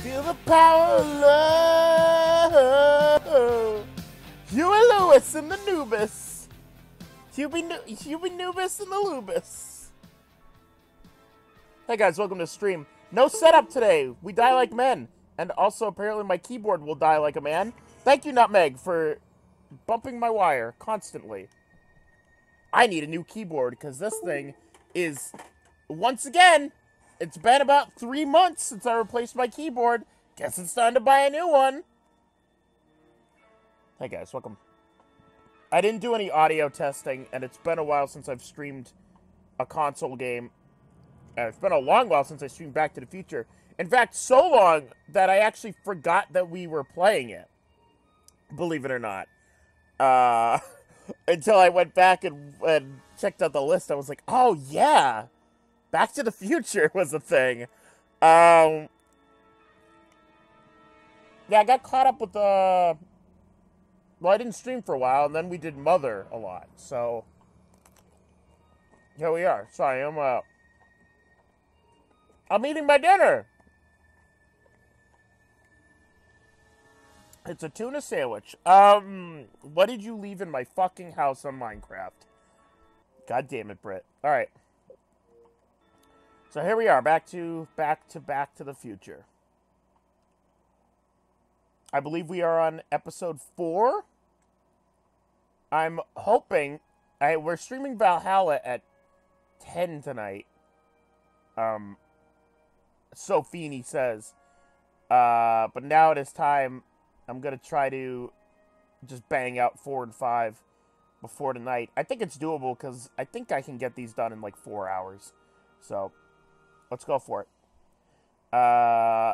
Feel the power of love. Huey Lewis and the Nubis. Huey Nubis and the Lubis. Hey guys, welcome to the stream. No setup today. We die like men. And also, apparently, my keyboard will die like a man. Thank you, Nutmeg, for bumping my wire constantly. I need a new keyboard, because this thing is, once again, it's been about 3 months since I replaced my keyboard. Guess it's time to buy a new one. Hey guys, welcome. I didn't do any audio testing, and it's been a while since I've streamed a console game. And it's been a long while since I streamed Back to the Future. In fact, so long that I actually forgot that we were playing it. Believe it or not. Until I went back and checked out the list, I was like, oh yeah, Back to the Future was a thing. Yeah, I got caught up with the... Well, I didn't stream for a while, and then we did Mother a lot, so... Here we are. Sorry, I'm eating my dinner! It's a tuna sandwich. What did you leave in my fucking house on Minecraft? God damn it, Britt. Alright. So here we are, back to the Future. I believe we are on episode 4. I'm hoping... we're streaming Valhalla at 10 tonight. So Feeney says. But now it is time... I'm going to try to just bang out 4 and 5 before tonight. I think it's doable because I think I can get these done in like 4 hours. So, let's go for it.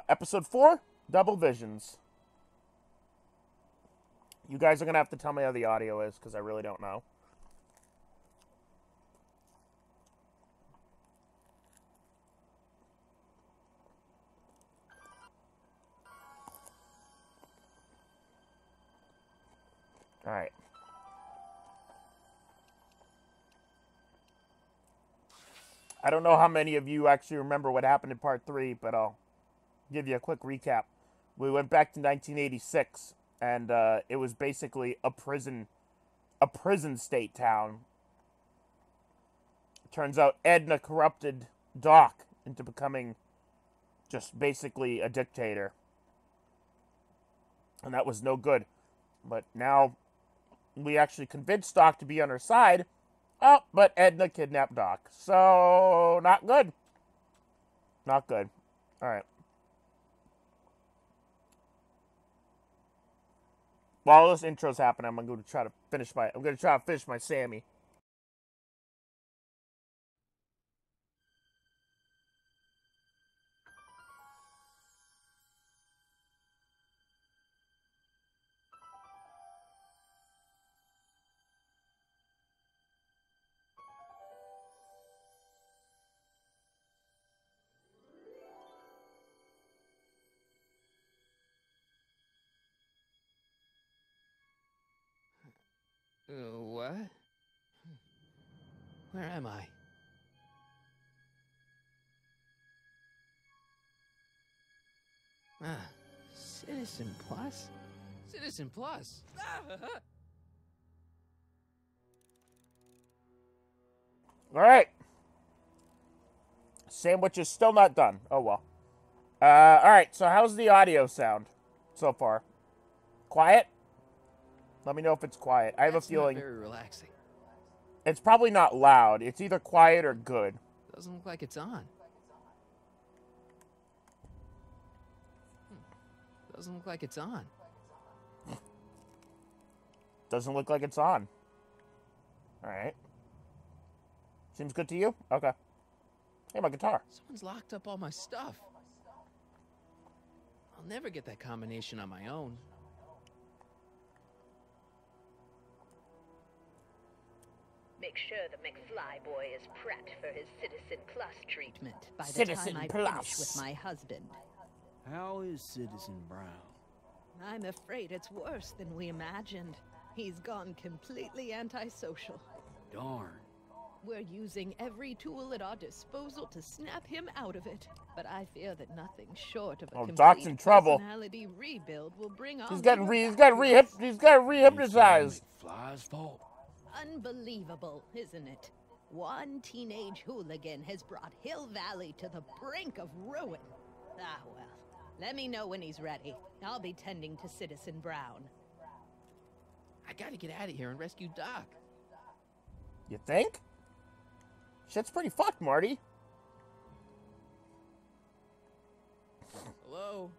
Episode 4, Double Visions. You guys are going to have to tell me how the audio is because I really don't know. Alright. I don't know how many of you actually remember what happened in part 3, but I'll give you a quick recap. We went back to 1986, and it was basically a prison state town. Turns out Edna corrupted Doc into becoming just basically a dictator. And that was no good. But now... we actually convinced Doc to be on her side. Oh, but Edna kidnapped Doc. So, not good. Not good. Alright. While this intro's happening, I'm going to try to finish my Sammy. What? Where am I? Ah, Citizen Plus? Citizen Plus! Alright. Sandwich is still not done. Oh well. Alright, so how's the audio sound so far? Quiet? Let me know if it's quiet. I have a feeling... Not very relaxing. It's probably not loud. It's either quiet or good. Doesn't look like it's on. Doesn't look like it's on. Doesn't look like it's on. Alright. Seems good to you? Okay. Hey, my guitar. Someone's locked up all my stuff. I'll never get that combination on my own. Make sure the McFly boy is prepped for his Citizen Plus treatment by the Citizen time I Plus. finish with my husband. How is Citizen Brown? I'm afraid it's worse than we imagined. He's gone completely antisocial. Darn. We're using every tool at our disposal to snap him out of it. But I fear that nothing short of a Oh, complete Doc's in trouble. personality rebuild will bring our He's got leader back to us. re-hypnotized. McFly's fault. Unbelievable, isn't it? One teenage hooligan has brought Hill Valley to the brink of ruin. Ah, well. Let me know when he's ready. I'll be tending to Citizen Brown. I gotta get out of here and rescue Doc. You think? Shit's pretty fucked, Marty. Hello?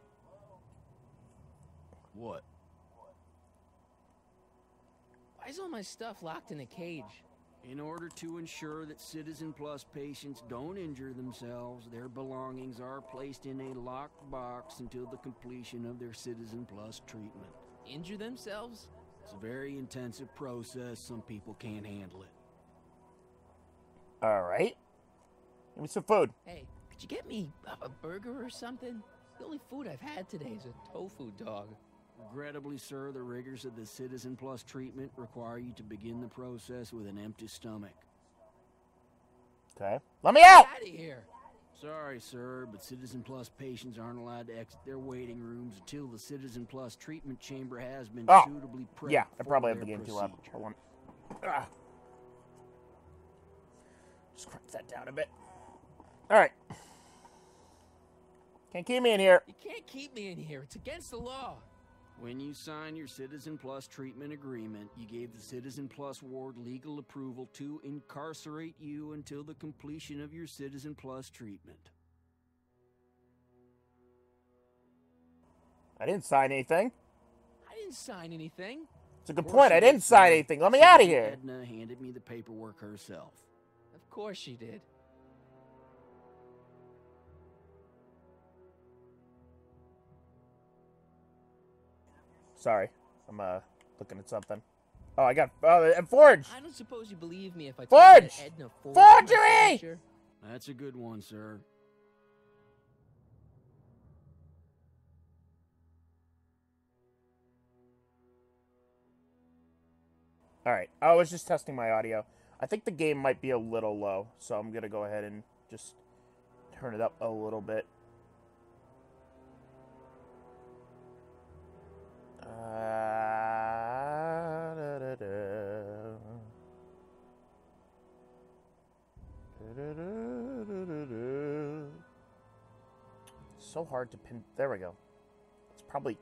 What? Why is all my stuff locked in a cage? In order to ensure that Citizen Plus patients don't injure themselves, their belongings are placed in a locked box until the completion of their Citizen Plus treatment. Injure themselves? It's a very intensive process. Some people can't handle it. Alright. Give me some food. Hey, could you get me a burger or something? The only food I've had today is a tofu dog. Regrettably, sir, the rigors of the Citizen Plus treatment require you to begin the process with an empty stomach. Okay. Let me out! Get out of here! Sorry, sir, but Citizen Plus patients aren't allowed to exit their waiting rooms until the Citizen Plus treatment chamber has been suitably prepped. Yeah, I for probably have their the game too loud. procedure. Hold on. Ah. Just crank that down a bit. Alright. Can't keep me in here. You can't keep me in here. It's against the law. When you signed your Citizen Plus treatment agreement, you gave the Citizen Plus ward legal approval to incarcerate you until the completion of your Citizen Plus treatment. I didn't sign anything. I didn't sign anything. It's a good Of course point. I you didn't did, sign sir. anything. Let me out of Citizen here. Edna handed me the paperwork herself. Of course she did. Sorry. I'm looking at something. Oh, I got Forge! I don't suppose you believe me if I tell you that Forge! Edna forged my Forgery! signature? That's a good one, sir. Alright, I was just testing my audio. I think the game might be a little low, so I'm gonna go ahead and just turn it up a little bit. So hard to pin. There we go. It's probably.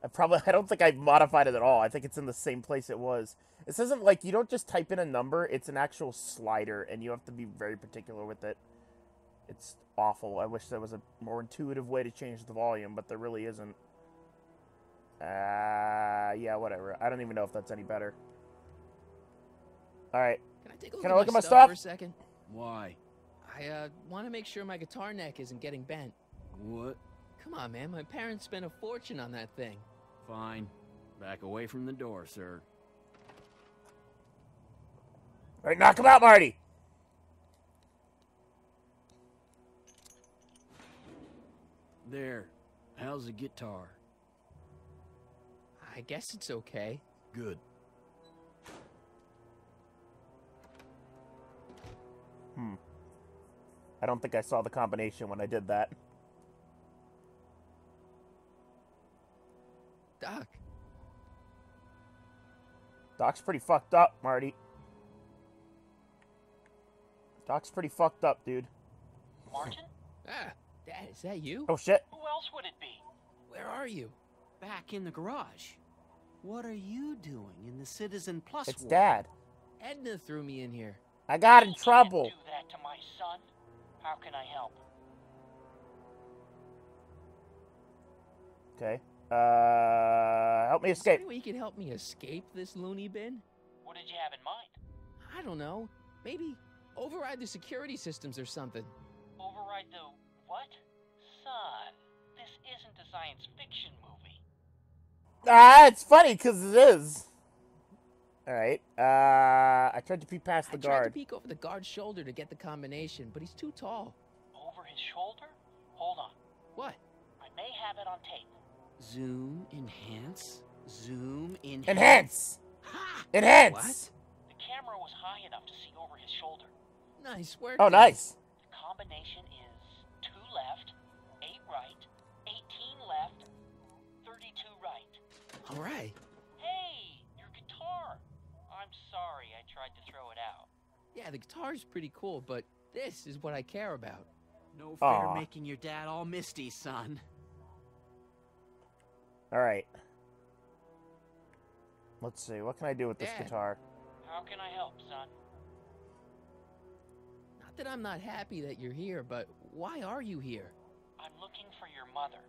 I don't think I modified it at all. I think it's in the same place it was. This isn't like you don't just type in a number. It's an actual slider, and you have to be very particular with it. It's awful. I wish there was a more intuitive way to change the volume, but there really isn't. Yeah, whatever. I don't even know if that's any better. Alright. Can I take a Can I look look at my at my stuff stuff? for a second? Why? I want to make sure my guitar neck isn't getting bent. What? Come on, man. My parents spent a fortune on that thing. Fine. Back away from the door, sir. Alright, knock him out, Marty! There. How's the guitar? I guess it's okay. Good. I don't think I saw the combination when I did that. Doc, Doc's pretty fucked up, Marty. Doc's pretty fucked up, dude. Martin? Dad, is that you? Oh, shit. Who else would it be? Where are you? Back in the garage. What are you doing in the Citizen Plus It's ward? Dad. Edna threw me in here. I got in You trouble. can't do that to my son. How can I help? Okay. Help me Is there escape. any way you can help me escape this loony bin? What did you have in mind? I don't know. Maybe override the security systems or something. Override the what? Son, this isn't a science fiction movie. It's funny, because it is. Alright. I tried to peek past the I tried to guard. peek over the guard's shoulder to get the combination, but he's too tall. Over his shoulder? Hold on. What? I may have it on tape. Zoom, enhance, zoom, enhance. Enhance! Ha! Enhance! What? The camera was high enough to see over his shoulder. Nice work. Oh, Dad. nice. The combination is 2 left, 8 right, 18 left, 32 right. All right. Hey, your guitar! I'm sorry I tried to throw it out. Yeah, the guitar's pretty cool, but this is what I care about. No fair Aw. making your dad all misty, son. All right. Let's see. What can I do with this Dad. guitar? How can I help, son? Not that I'm not happy that you're here, but why are you here? I'm looking for your mother.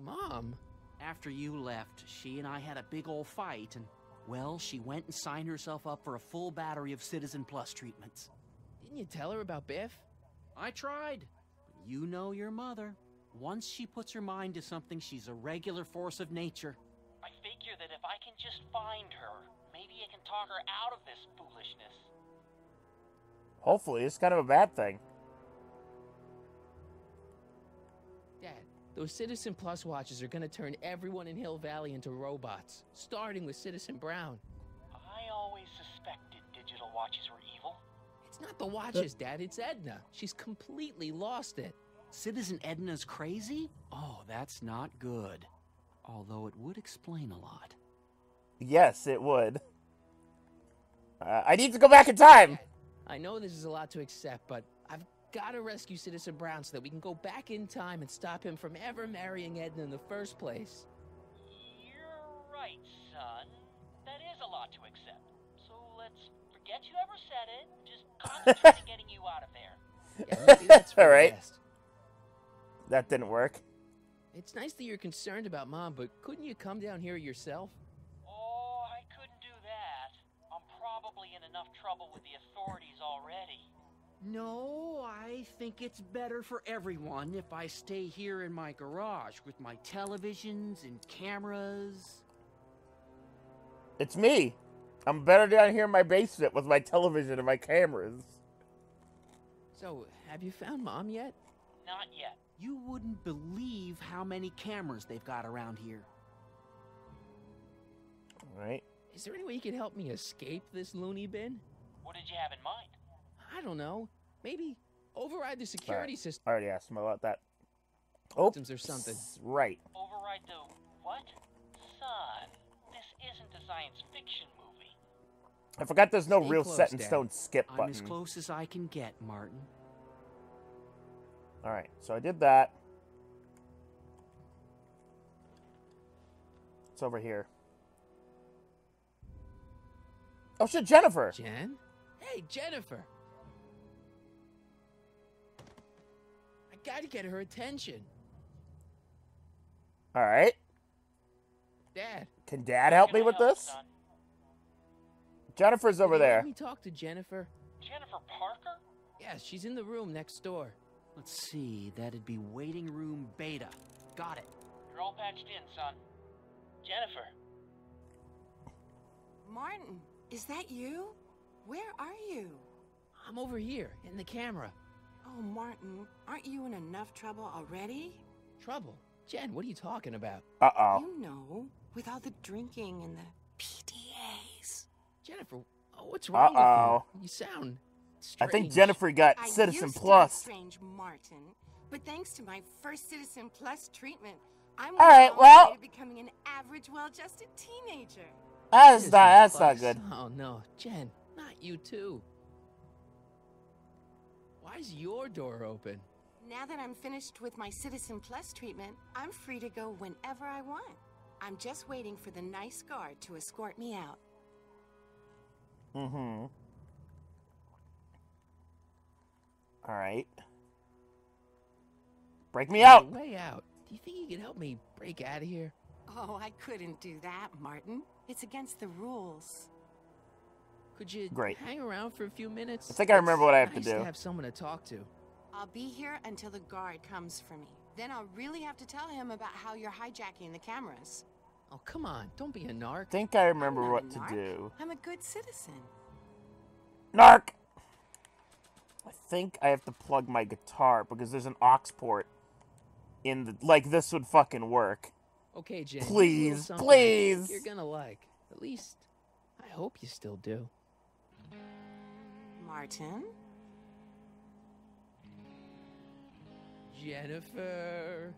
Mom? After you left, she and I had a big old fight, and, well, she went and signed herself up for a full battery of Citizen Plus treatments. Didn't you tell her about Biff? I tried. But you know your mother. Once she puts her mind to something, she's a regular force of nature. I figure that if I can just find her, maybe I can talk her out of this foolishness. Hopefully, it's kind of a bad thing. Dad, those Citizen Plus watches are gonna turn everyone in Hill Valley into robots, starting with Citizen Brown. I always suspected digital watches were evil. It's not the watches, Dad, it's Edna. She's completely lost it. Citizen Edna's crazy? Oh, that's not good. Although it would explain a lot. Yes, it would. I need to go back in time. Dad, I know this is a lot to accept, but I've gotta rescue Citizen Brown so that we can go back in time and stop him from ever marrying Edna in the first place. You're right, son. That is a lot to accept. So let's forget you ever said it. Just concentrate on getting you out of there. Yeah, maybe that's for All the right. best. That didn't work. It's nice that you're concerned about Mom, but couldn't you come down here yourself? Oh, I couldn't do that. I'm probably in enough trouble with the authorities already. No, I think it's better for everyone if I stay here in my garage with my televisions and cameras. It's me. I'm better down here in my basement with my television and my cameras. So, have you found Mom yet? Not yet. You wouldn't believe how many cameras they've got around here. All right. Is there any way you can help me escape this loony bin? What did you have in mind? I don't know. Maybe override the security system I already asked him about that. Oh, or something. right. Override the what? Son, this isn't a science fiction movie. I forgot there's no Stay real close, set in Dad. stone skip I'm button. as close as I can get, Martin. All right, so I did that. It's over here. Oh shit, Jennifer! Jen? Hey, Jennifer! I gotta get her attention. All right. Dad. Can Dad help me Can I with help, this? son? Jennifer's over Will you there. Let me talk to Jennifer. Jennifer Parker? Yeah, she's in the room next door. Let's see, that'd be waiting room beta. Got it. You're all patched in, son. Jennifer. Martin, is that you? Where are you? I'm over here, in the camera. Oh, Martin, aren't you in enough trouble already? Trouble? Jen, what are you talking about? Uh-oh. You know, with all the drinking and the PDAs. Jennifer, what's wrong Uh-oh. with you? You sound strange. I think Jennifer got I Citizen used to be Plus. strange, Martin, but thanks to my first Citizen Plus treatment, I'm All right, on my well- way to becoming an average, well-adjusted teenager. That's not Plus. good. Oh, no. Jen, not you too. Why's your door open? Now that I'm finished with my Citizen Plus treatment, I'm free to go whenever I want. I'm just waiting for the nice guard to escort me out. Mm-hmm. All right. Break me out. On the way out. Do you think you can help me break out of here? Oh, I couldn't do that, Martin. It's against the rules. Could you Great. hang around for a few minutes? I think I remember what I have to Nice do. to have someone to talk to. I'll be here until the guard comes for me. Then I'll really have to tell him about how you're hijacking the cameras. Oh, come on. Don't be a narc. I think I remember I'm not what a to narc. do. I'm a good citizen. Narc! I think I have to plug my guitar because there's an aux port in the... Like, this would fucking work. Okay, Jen. here's a Please, little something please. You're gonna like. At least, I hope you still do. Martin? Jennifer.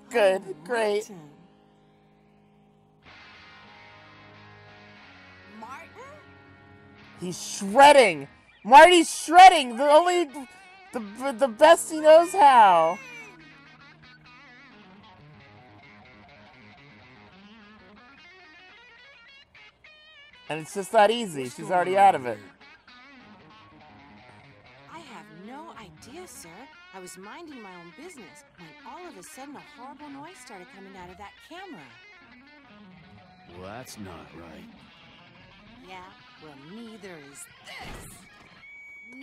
Good, Oh, great. Martin? He's shredding. Marty's shredding. The best he knows how. And it's just that easy. She's already out of it. I have no idea, sir. I was minding my own business when all of a sudden a horrible noise started coming out of that camera. Well, that's not right. Yeah, well, neither is this.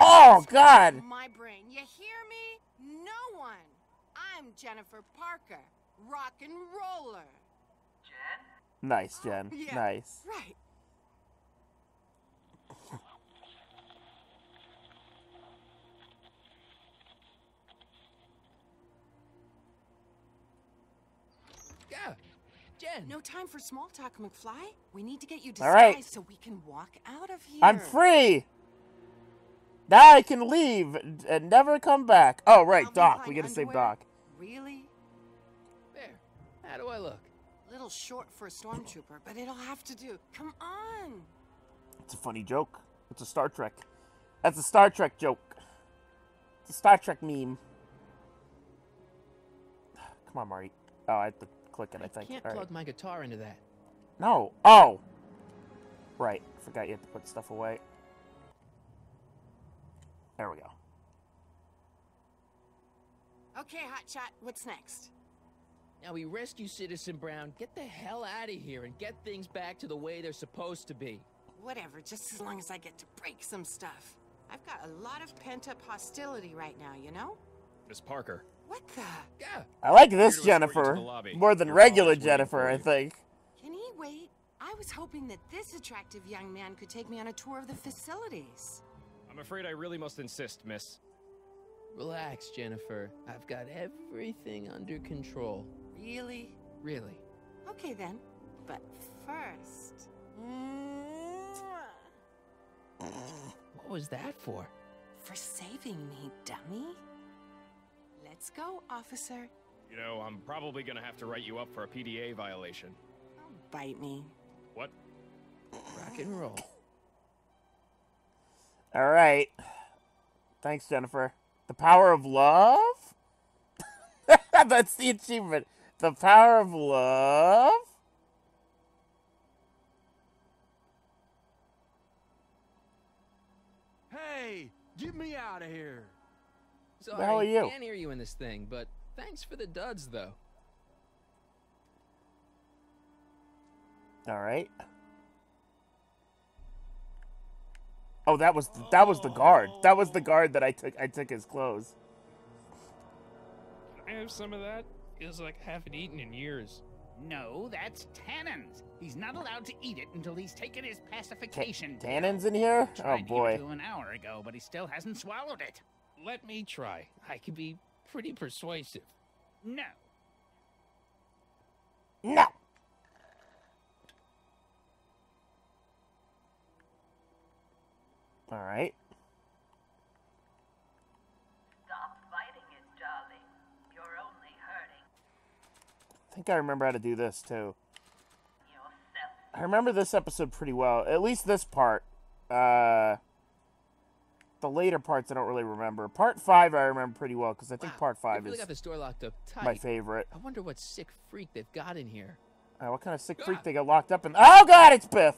Oh, God. My brain, you hear me? No one. I'm Jennifer Parker, rock and roller. Nice, Jen. Yeah, Nice. right. Yeah, Jen. No time for small talk, McFly. We need to get you All right. disguised so we can walk out of here. I'm free. Now I can leave and never come back. Oh, right, Calvin Doc. Klein We gotta save underwear? Doc. Really? There. How do I look? Little short for a stormtrooper, but it'll have to do. Come on. It's a funny joke. It's a Star Trek. That's a Star Trek joke. It's a Star Trek meme. Come on, Marty. Oh, I have to click it, I think. Can't All plug right. my guitar into that. No. Oh. Right. Forgot you had to put stuff away. There we go. Okay, Hotshot, what's next? Now we rescue Citizen Brown, get the hell out of here, and get things back to the way they're supposed to be. Whatever, just as long as I get to break some stuff. I've got a lot of pent-up hostility right now, you know? Miss Parker. What the? Yeah. I like Here this to escort you to Jennifer the lobby. more than Your regular father's waiting Jennifer, for I you. think. Can he wait? I was hoping that this attractive young man could take me on a tour of the facilities. I'm afraid I really must insist, miss. Relax, Jennifer. I've got everything under control. Really? Really. Okay then. But first... What was that for? For saving me, dummy. Let's go, officer. You know, I'm probably gonna have to write you up for a PDA violation. Don't bite me. What? Rock and roll. All right. Thanks, Jennifer. The power of love? That's the achievement. The power of love? Hey, get me out of here. Sorry, the hell are you? Can't hear you in this thing, but thanks for the duds, though. All right. Oh, that was the guard. That was the guard that I took his clothes. Can I have some of that? Feels like I haven't eaten in years. No, that's Tannen's. He's not allowed to eat it until he's taken his pacification. pill. Tannen's in here? Oh Tried to give it boy. to him an hour ago, but he still hasn't swallowed it. Let me try. I can be pretty persuasive. No. No. All right. Stop fighting it, darling. You're only hurting I think I remember how to do this too. yourself. I remember this episode pretty well. At least this part. The later parts I don't really remember. Part 5 I remember pretty well because I think Wow, part they 5 really is got this door locked up tight. my favorite. I wonder what sick freak they've got in here. What kind of sick freak they got locked up in? Oh God, it's Biff.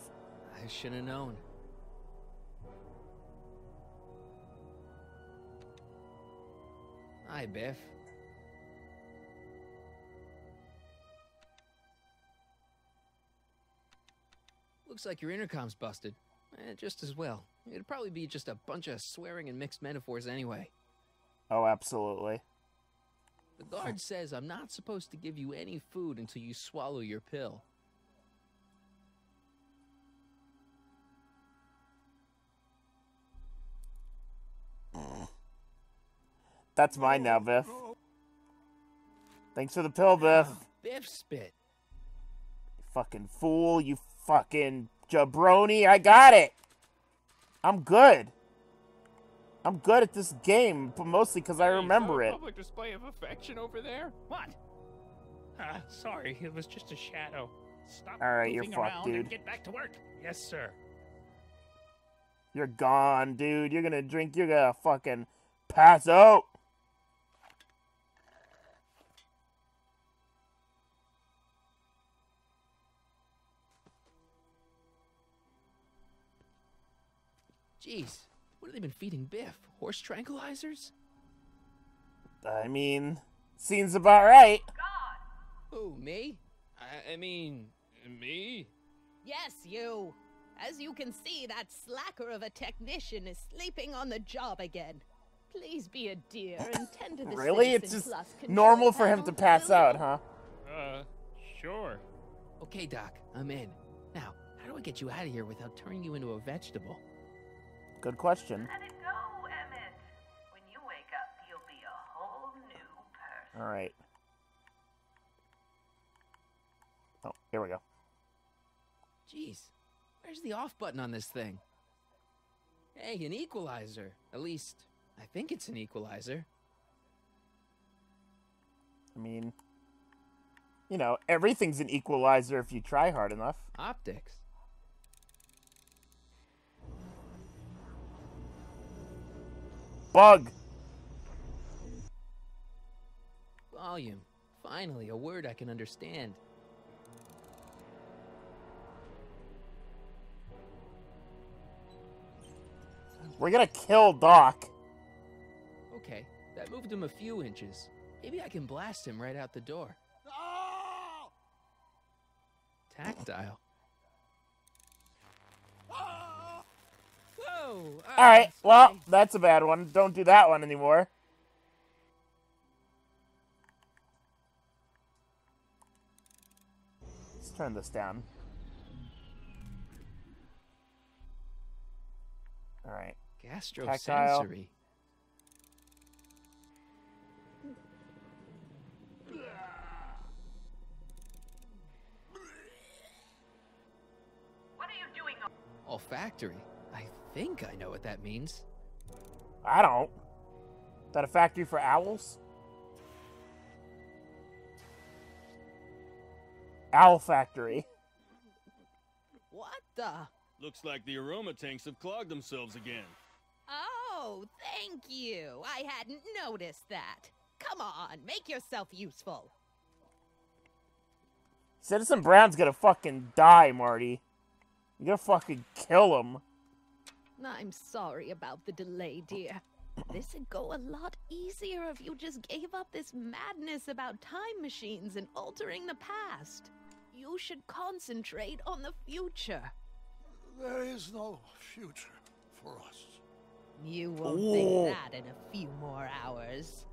I should have known. Hi, Biff. Looks like your intercom's busted. Just as well. It'd probably be just a bunch of swearing and mixed metaphors anyway. Oh, absolutely. The guard says I'm not supposed to give you any food until you swallow your pill. That's mine now, Biff. Thanks for the pill, Biff. Biff spit. You fucking fool. You fucking jabroni. I got it. I'm good. I'm good at this game, but mostly because I remember it. Public display of affection over there? What? Sorry, it was just a shadow. Stop Alright, you're goofing fucked, around dude. and get back to work. Yes, sir. You're gone, dude. You're gonna drink. You're gonna fucking pass out. Jeez, what have they been feeding Biff? Horse tranquilizers? I mean, seems about right. Who, me? I mean, me? Yes, you. As you can see, that slacker of a technician is sleeping on the job again. Please be a dear and tend to the Really? It's Citizen just Plus control normal for him panel, to pass will you? out, huh? Sure. Okay, Doc, I'm in. Now, how do I get you out of here without turning you into a vegetable? Good question. Let it go, Emmett. When you wake up, you'll be a whole new person. Alright. Oh, here we go. Jeez, where's the off button on this thing? Hey, an equalizer. At least, I think it's an equalizer. I mean, you know, everything's an equalizer if you try hard enough. Optics. Bug! Volume. Finally, a word I can understand. We're gonna kill Doc. Okay, that moved him a few inches. Maybe I can blast him right out the door. Tactile. Whoa! Alright, well, sorry. that's a bad one. Don't do that one anymore. Let's turn this down. Alright. Gastrosensory. What are you doing? Olfactory. I think I know what that means. I don't. Is that a factory for owls? Owl factory. What the? Looks like the aroma tanks have clogged themselves again. Oh, thank you. I hadn't noticed that. Come on, make yourself useful. Citizen Brown's gonna fucking die, Marty. You're gonna fucking kill him. I'm sorry about the delay, dear. This'd go a lot easier if you just gave up this madness about time machines and altering the past. You should concentrate on the future. There is no future for us. You won't Ooh. think that in a few more hours.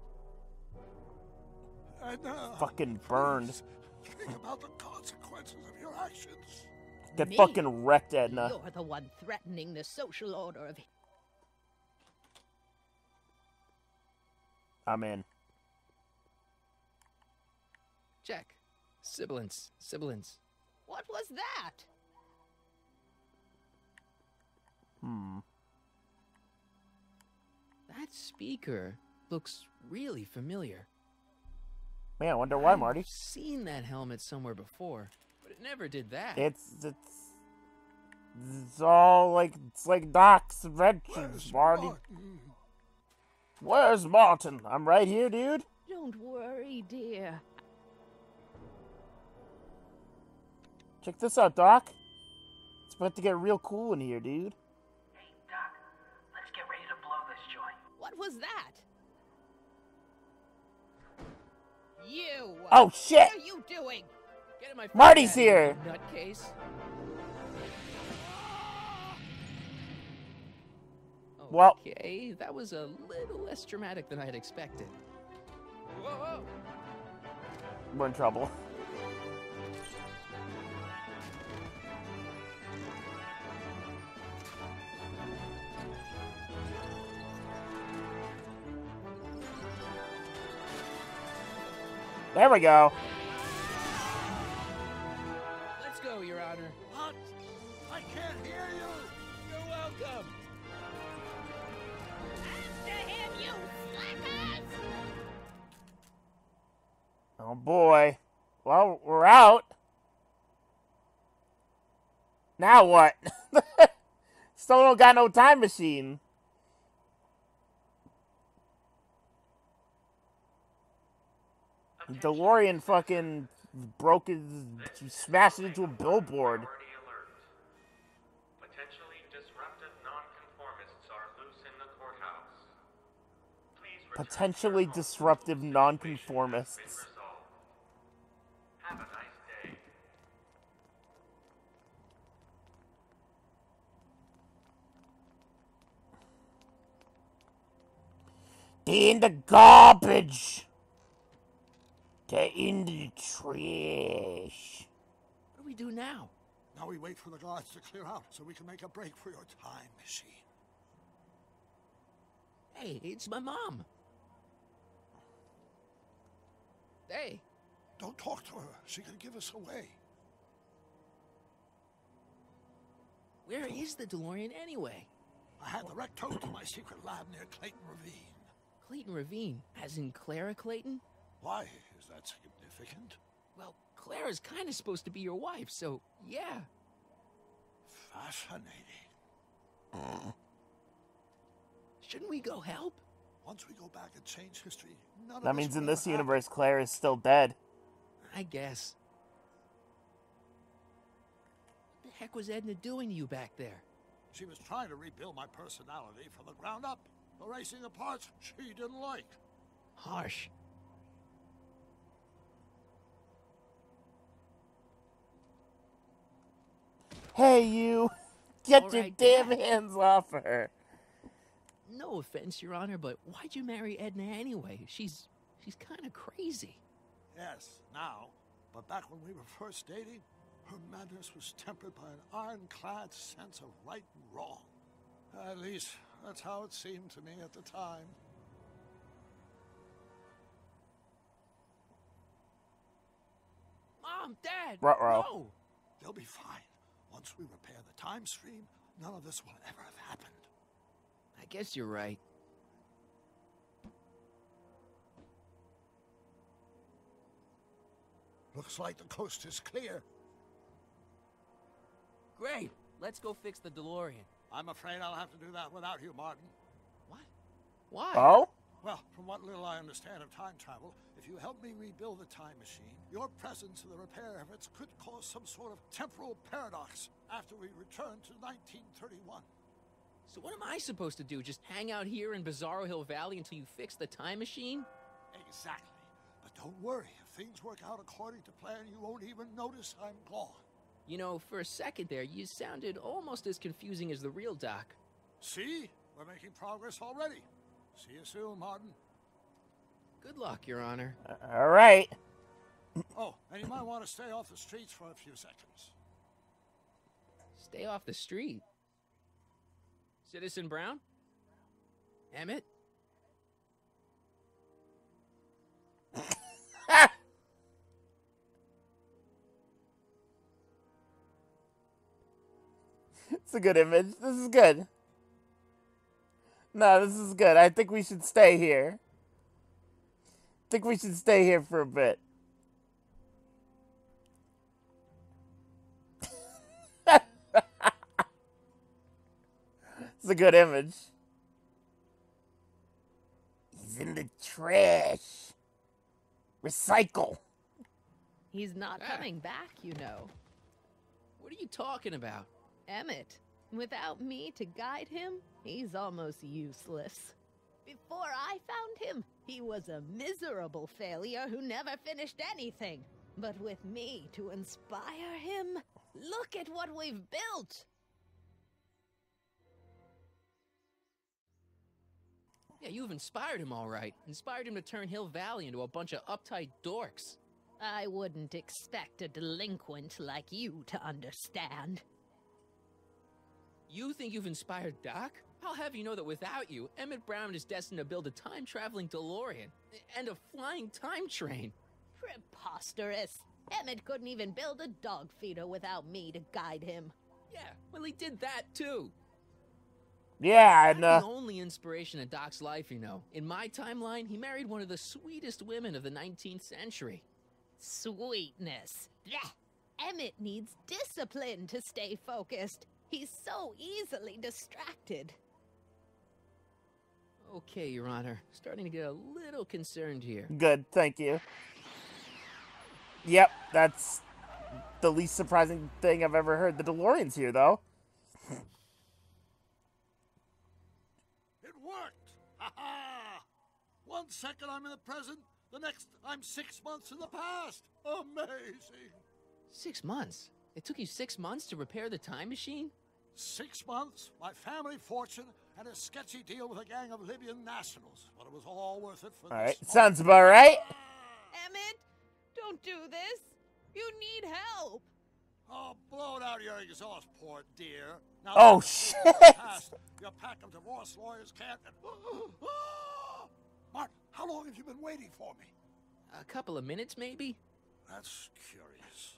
And Fucking burned. please think about the consequences of your actions. Get Me? fucking wrecked, Edna. You're the one threatening the social order of... I'm in. Check. Sibilance. Sibilance. What was that? That speaker looks really familiar. Man, I wonder why, I've Marty. seen that helmet somewhere before, but it never did that. It's all like, it's like Doc's adventures, Where's Marty. Martin? Where's Martin? I'm right here, dude. Don't worry, dear. Check this out, Doc. It's about to get real cool in here, dude. Hey, Doc, let's get ready to blow this joint. What was that? You! Oh, shit! What are you doing? Get in my face, Marty's you here! Nutcase. Well- Okay, that was a little less dramatic than I had expected. Whoa, whoa. We're in trouble. There we go. Let's go, Your Honor. What? I can't hear you. You're welcome. Oh boy. Well, we're out. Now what? Still don't got no time machine. DeLorean fucking broke his, smashed it into a billboard. Potentially disruptive nonconformists are loose in the courthouse. Potentially disruptive nonconformists. Have a nice day. Get in the garbage. Get in the trash. What do we do now? Now we wait for the guards to clear out so we can make a break for your time machine. Hey, it's my mom. Hey. Don't talk to her. She can give us away. Where is the DeLorean anyway? I had the wreck towed to my secret lab near Clayton Ravine. Clayton Ravine? As in Clara Clayton? Why is that significant? Well, Clara's kind of supposed to be your wife, so yeah. Fascinating. Shouldn't we go help? Once we go back and change history, none of That this means in will this ever happen. universe, Claire is still dead. I guess. What the heck was Edna doing to you back there? She was trying to rebuild my personality from the ground up, erasing the parts she didn't like. Harsh. Hey, you! Get All your right, damn Dad. hands off her! No offense, Your Honor, but why'd you marry Edna anyway? She's kind of crazy. Yes, now. But back when we were first dating, her madness was tempered by an ironclad sense of right and wrong. At least, that's how it seemed to me at the time. Mom, Dad, Ruh-roh. no! They'll be fine. Once we repair the time stream, none of this will ever have happened. I guess you're right. Looks like the coast is clear. Great. Let's go fix the DeLorean. I'm afraid I'll have to do that without you, Martin. What? Why? Oh? Well, from what little I understand of time travel, if you help me rebuild the time machine, your presence in the repair efforts could cause some sort of temporal paradox after we return to 1931. So what am I supposed to do? Just hang out here in Bizarro Hill Valley until you fix the time machine? Exactly. But don't worry, if things work out according to plan, you won't even notice I'm gone. You know, for a second there, you sounded almost as confusing as the real Doc. See? We're making progress already. See you soon, Martin. Good luck, Your Honor. Alright. Oh, and you might want to stay off the streets for a few seconds. Stay off the street. Citizen Brown? Emmett? It's a good image. This is good. No, this is good. I think we should stay here. I think we should stay here for a bit. It's a good image. He's in the trash. Recycle. He's not coming back, you know. What are you talking about? Emmett. Without me to guide him, he's almost useless. Before I found him, he was a miserable failure who never finished anything. But with me to inspire him, look at what we've built! Yeah, you've inspired him all right. Inspired him to turn Hill Valley into a bunch of uptight dorks. I wouldn't expect a delinquent like you to understand. You think you've inspired Doc? I'll have you know that without you, Emmett Brown is destined to build a time-traveling DeLorean and a flying time train. Preposterous. Emmett couldn't even build a dog feeder without me to guide him. Yeah, well, he did that too. Yeah, I'm and the only inspiration in Doc's life, you know. In my timeline, he married one of the sweetest women of the 19th century. Sweetness. Blech. Emmett needs discipline to stay focused. He's so easily distracted. Okay, Your Honor. Starting to get a little concerned here. Good, thank you. Yep, that's the least surprising thing I've ever heard. The DeLorean's here, though. It worked! Ha-ha! 1 second I'm in the present, the next I'm 6 months in the past. Amazing! 6 months? It took you 6 months to repair the time machine? 6 months, my family fortune, and a sketchy deal with a gang of Libyan nationals. But it was all worth it for Alright, this. sounds about right. Emmett, don't do this. You need help. Oh, blow it out of your exhaust port, dear. Now, Oh, shit! Your pack of divorce lawyers can't. Martin, how long have you been waiting for me? A couple of minutes, maybe? That's curious.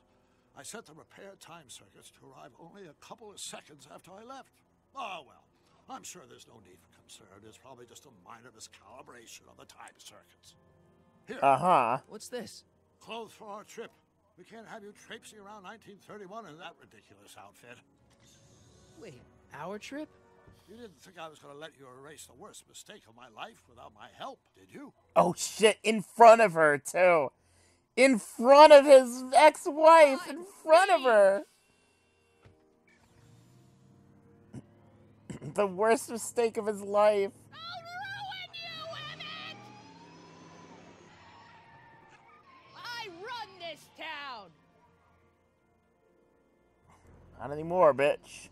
I set the repair time circuits to arrive only a couple of seconds after I left. Oh, well, I'm sure there's no need for concern. It's probably just a minor miscalibration of the time circuits. Here. Uh-huh. What's this? Clothes for our trip. We can't have you traipsing around 1931 in that ridiculous outfit. Wait, our trip? You didn't think I was going to let you erase the worst mistake of my life without my help, did you? Oh, shit, in front of her, too. In front of his ex-wife, in front of her. The worst mistake of his life. I'll ruin you, Emmett! I run this town! Not anymore, bitch.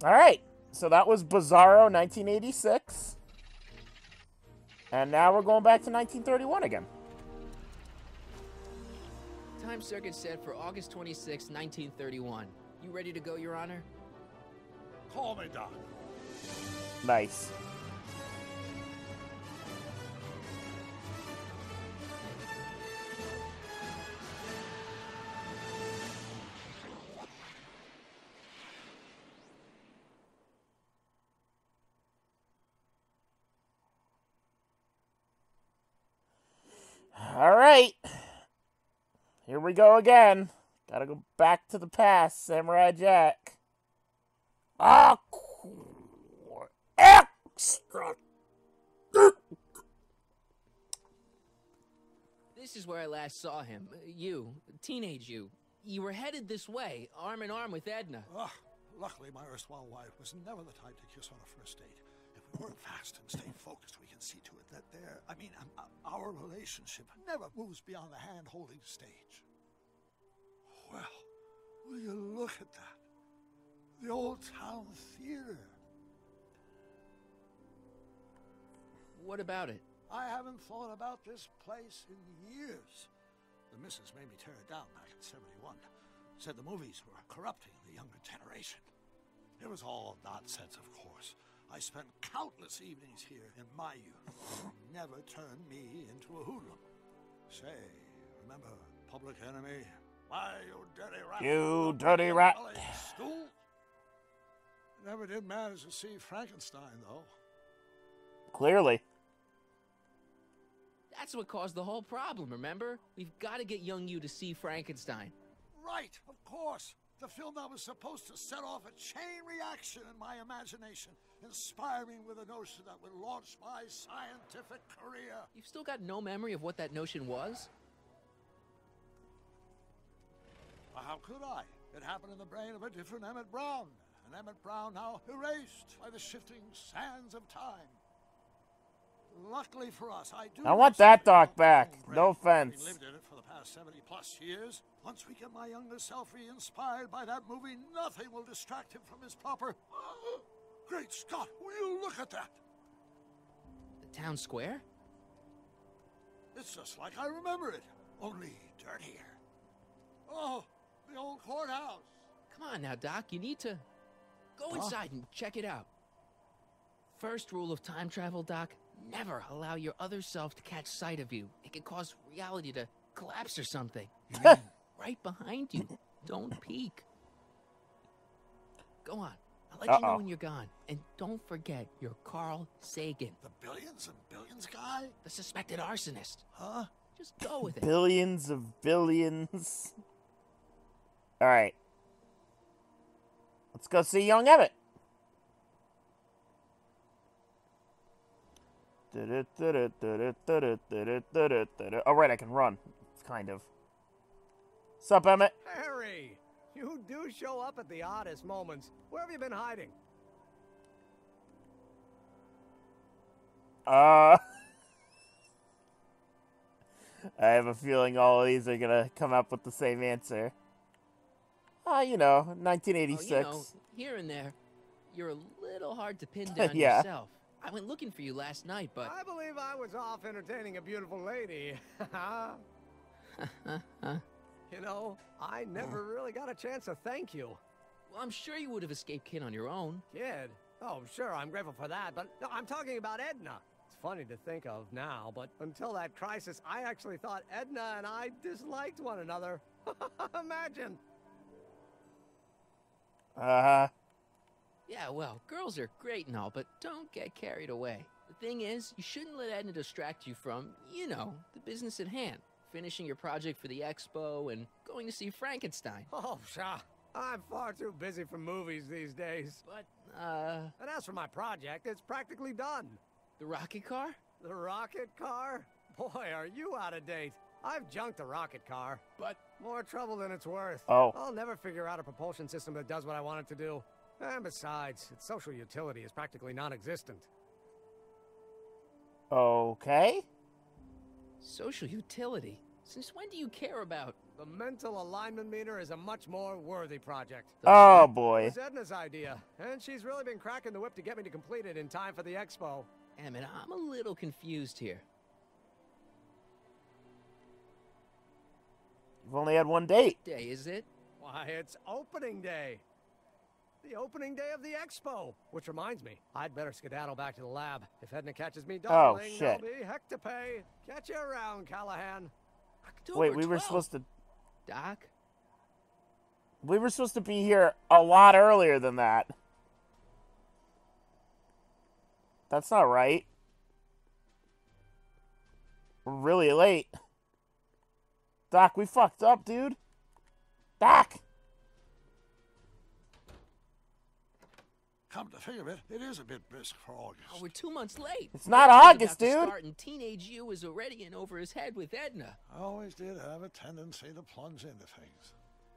Alright, so that was Bizarro 1986. And now we're going back to 1931 again. Time circuit set for August 26, 1931. You ready to go, Your Honor? Call me, Doc. Nice. All right. Here we go again. Gotta go back to the past, Samurai Jack. Extra. This is where I last saw him. You, teenage you. You were headed this way, arm in arm with Edna. Luckily, my erstwhile wife was never the type to kiss on a first date. If we work fast and stay focused, we can see to it that our relationship never moves beyond the hand-holding stage. Well, will you look at that? The old town theater. What about it? I haven't thought about this place in years. The missus made me tear it down back in '71. Said the movies were corrupting the younger generation. It was all nonsense, of course. I spent countless evenings here in my youth. Never turned me into a hoodlum. Say, remember Public Enemy? Why, you dirty rat. You dirty rat. Stool? Never did manage to see Frankenstein, though. Clearly. That's what caused the whole problem, remember? We've got to get young you to see Frankenstein. Right, of course. The film that was supposed to set off a chain reaction in my imagination, inspiring with a notion that would launch my scientific career. You've still got no memory of what that notion was? Well, how could I? It happened in the brain of a different Emmett Brown. An Emmett Brown now erased by the shifting sands of time. Luckily for us, I want that doc back. No offense. We lived in it for the past 70+ years. Once we get my younger self re-inspired by that movie, nothing will distract him from his proper... Great Scott, will you look at that? The town square? It's just like I remember it, only dirtier. Oh, the old courthouse. Come on now, Doc, you need to... Go inside and check it out. First rule of time travel, Doc, never allow your other self to catch sight of you. It could cause reality to collapse or something. Right behind you. Don't peek. Go on. I'll let you know when you're gone. And don't forget, you're Carl Sagan. The billions and billions guy? The suspected arsonist. Huh? Just go with it. Billions of billions. Alright. Let's go see young Emmett. Oh, right, I can run. Kind of. Sup, Emmett? Harry, you do show up at the oddest moments. Where have you been hiding? I have a feeling all of these are gonna come up with the same answer. You know, 1986. Oh, you know, here and there, you're a little hard to pin down Yeah. yourself. I went looking for you last night, but... I believe I was off entertaining a beautiful lady. You know, I never really got a chance to thank you. Well, I'm sure you would have escaped Kid on your own. Kid? Oh, sure, I'm grateful for that, but no, I'm talking about Edna. It's funny to think of now, but until that crisis, I actually thought Edna and I disliked one another. Imagine. Yeah, well, girls are great and all, but don't get carried away. The thing is, you shouldn't let Edna distract you from, you know, the business at hand. Finishing your project for the expo and going to see Frankenstein. Oh, pshaw. I'm far too busy for movies these days. But, And as for my project, it's practically done. The rocket car? The rocket car? Boy, are you out of date. I've junked the rocket car. But... more trouble than it's worth. Oh. I'll never figure out a propulsion system that does what I want it to do. And besides, its social utility is practically non-existent. Okay. Social utility? Since when do you care about... The mental alignment meter is a much more worthy project. Oh, boy. It was Edna's idea, and she's really been cracking the whip to get me to complete it in time for the expo. Emmett, I'm a little confused here. You've only had one date. What day is it? Why, it's opening day. The opening day of the expo. Which reminds me, I'd better skedaddle back to the lab. If Edna catches me dawdling, shit. there'll be heck to pay. Catch you around, Callahan. October Wait, we were 12th. supposed to... Doc? We were supposed to be here a lot earlier than that. That's not right. We're really late. Doc, we fucked up, dude. Doc! Come to think of it, it is a bit brisk for August. Oh, we're 2 months late. It's not It's August, about to dude. Start and teenage you is already in over his head with Edna. I always did have a tendency to plunge into things.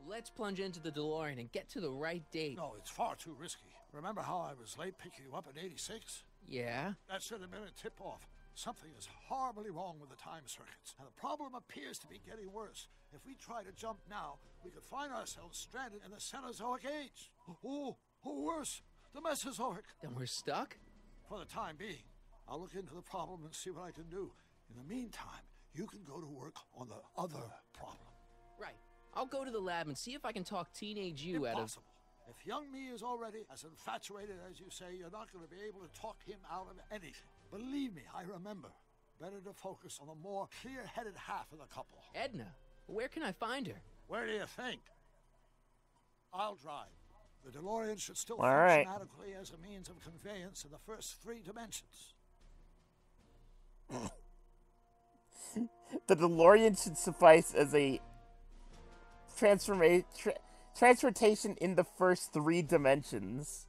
Let's plunge into the DeLorean and get to the right date. No, it's far too risky. Remember how I was late picking you up in '86? Yeah? That should have been a tip-off. Something is horribly wrong with the time circuits, and the problem appears to be getting worse. If we try to jump now, we could find ourselves stranded in the Cenozoic age. Or worse, the Mesozoic. Then we're stuck? For the time being. I'll look into the problem and see what I can do. In the meantime, you can go to work on the other problem. Right. I'll go to the lab and see if I can talk teenage you out of... Impossible. If young me is already as infatuated as you say, you're not going to be able to talk him out of anything. Believe me, I remember. Better to focus on the more clear-headed half of the couple. Edna, where can I find her? Where do you think? I'll drive. The DeLorean should still All function right. adequately as a means of conveyance in the first 3 dimensions. The DeLorean should suffice as a transportation in the first 3 dimensions.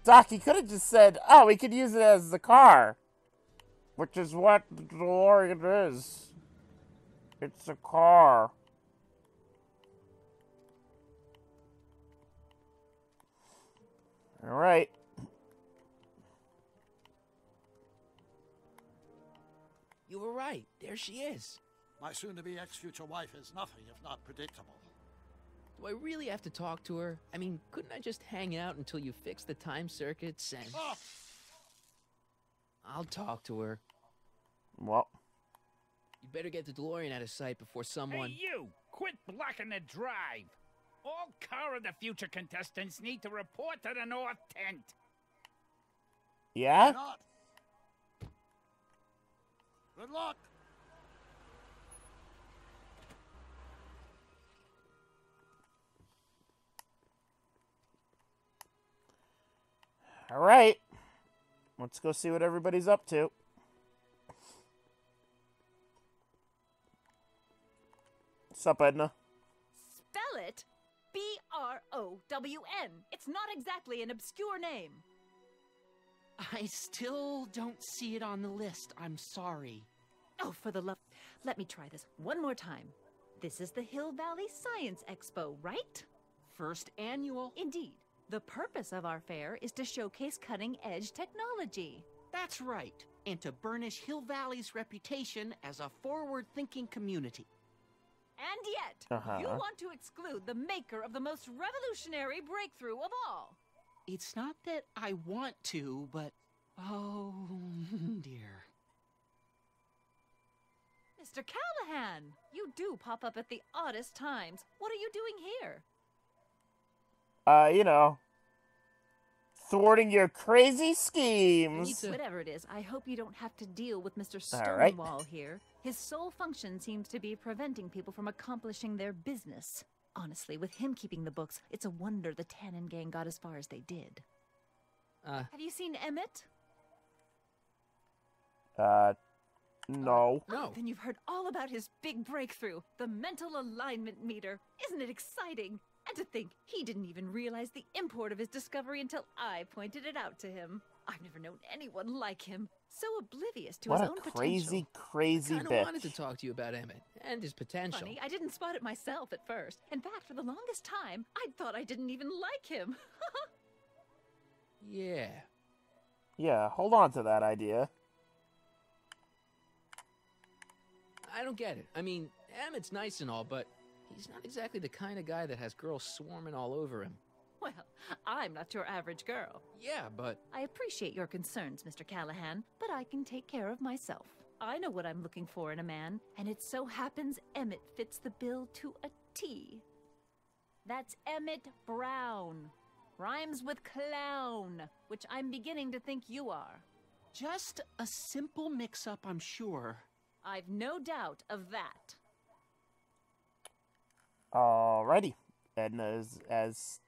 Doc, he could have just said, oh, we could use it as the car. Which is what the DeLorean is. It's a car. Alright. You were right. There she is. My soon-to-be ex-future wife is nothing if not predictable. Do I really have to talk to her? I mean, couldn't I just hang out until you fix the time circuits and... Ah! I'll talk to her. Well. You better get the DeLorean out of sight before someone... Hey, you! Quit blocking the drive! All Car of the Future contestants need to report to the North Tent. Yeah? Not. Good luck. All right. Let's go see what everybody's up to. What's up, Edna? Spell it B-R-O-W-N. It's not exactly an obscure name. I still don't see it on the list. I'm sorry. Oh, for the love... Let me try this one more time. This is the Hill Valley Science Expo, right? First annual. Indeed. The purpose of our fair is to showcase cutting-edge technology. That's right. And to burnish Hill Valley's reputation as a forward-thinking community. And yet, you want to exclude the maker of the most revolutionary breakthrough of all. It's not that I want to, but... oh, dear. Mr. Callahan, you do pop up at the oddest times. What are you doing here? You know, thwarting your crazy schemes. Whatever it is, I hope you don't have to deal with Mr. Stonewall here. His sole function seems to be preventing people from accomplishing their business. Honestly, with him keeping the books, it's a wonder the Tannen gang got as far as they did. Have you seen Emmett? No. No. Then you've heard all about his big breakthrough, the mental alignment meter. Isn't it exciting? And to think, he didn't even realize the import of his discovery until I pointed it out to him. I've never known anyone like him. So oblivious to his own potential. What a crazy, crazy bitch. I bitch. wanted to talk to you about Emmett and his potential. Funny, I didn't spot it myself at first. In fact, for the longest time, I thought I didn't even like him. Yeah. Yeah, hold on to that idea. I don't get it. I mean, Emmett's nice and all, but he's not exactly the kind of guy that has girls swarming all over him. Well, I'm not your average girl. Yeah, but... I appreciate your concerns, Mr. Callahan, but I can take care of myself. I know what I'm looking for in a man, and it so happens Emmett fits the bill to a T. That's Emmett Brown. Rhymes with clown, which I'm beginning to think you are. Just a simple mix-up, I'm sure. I've no doubt of that. Alrighty. Edna is as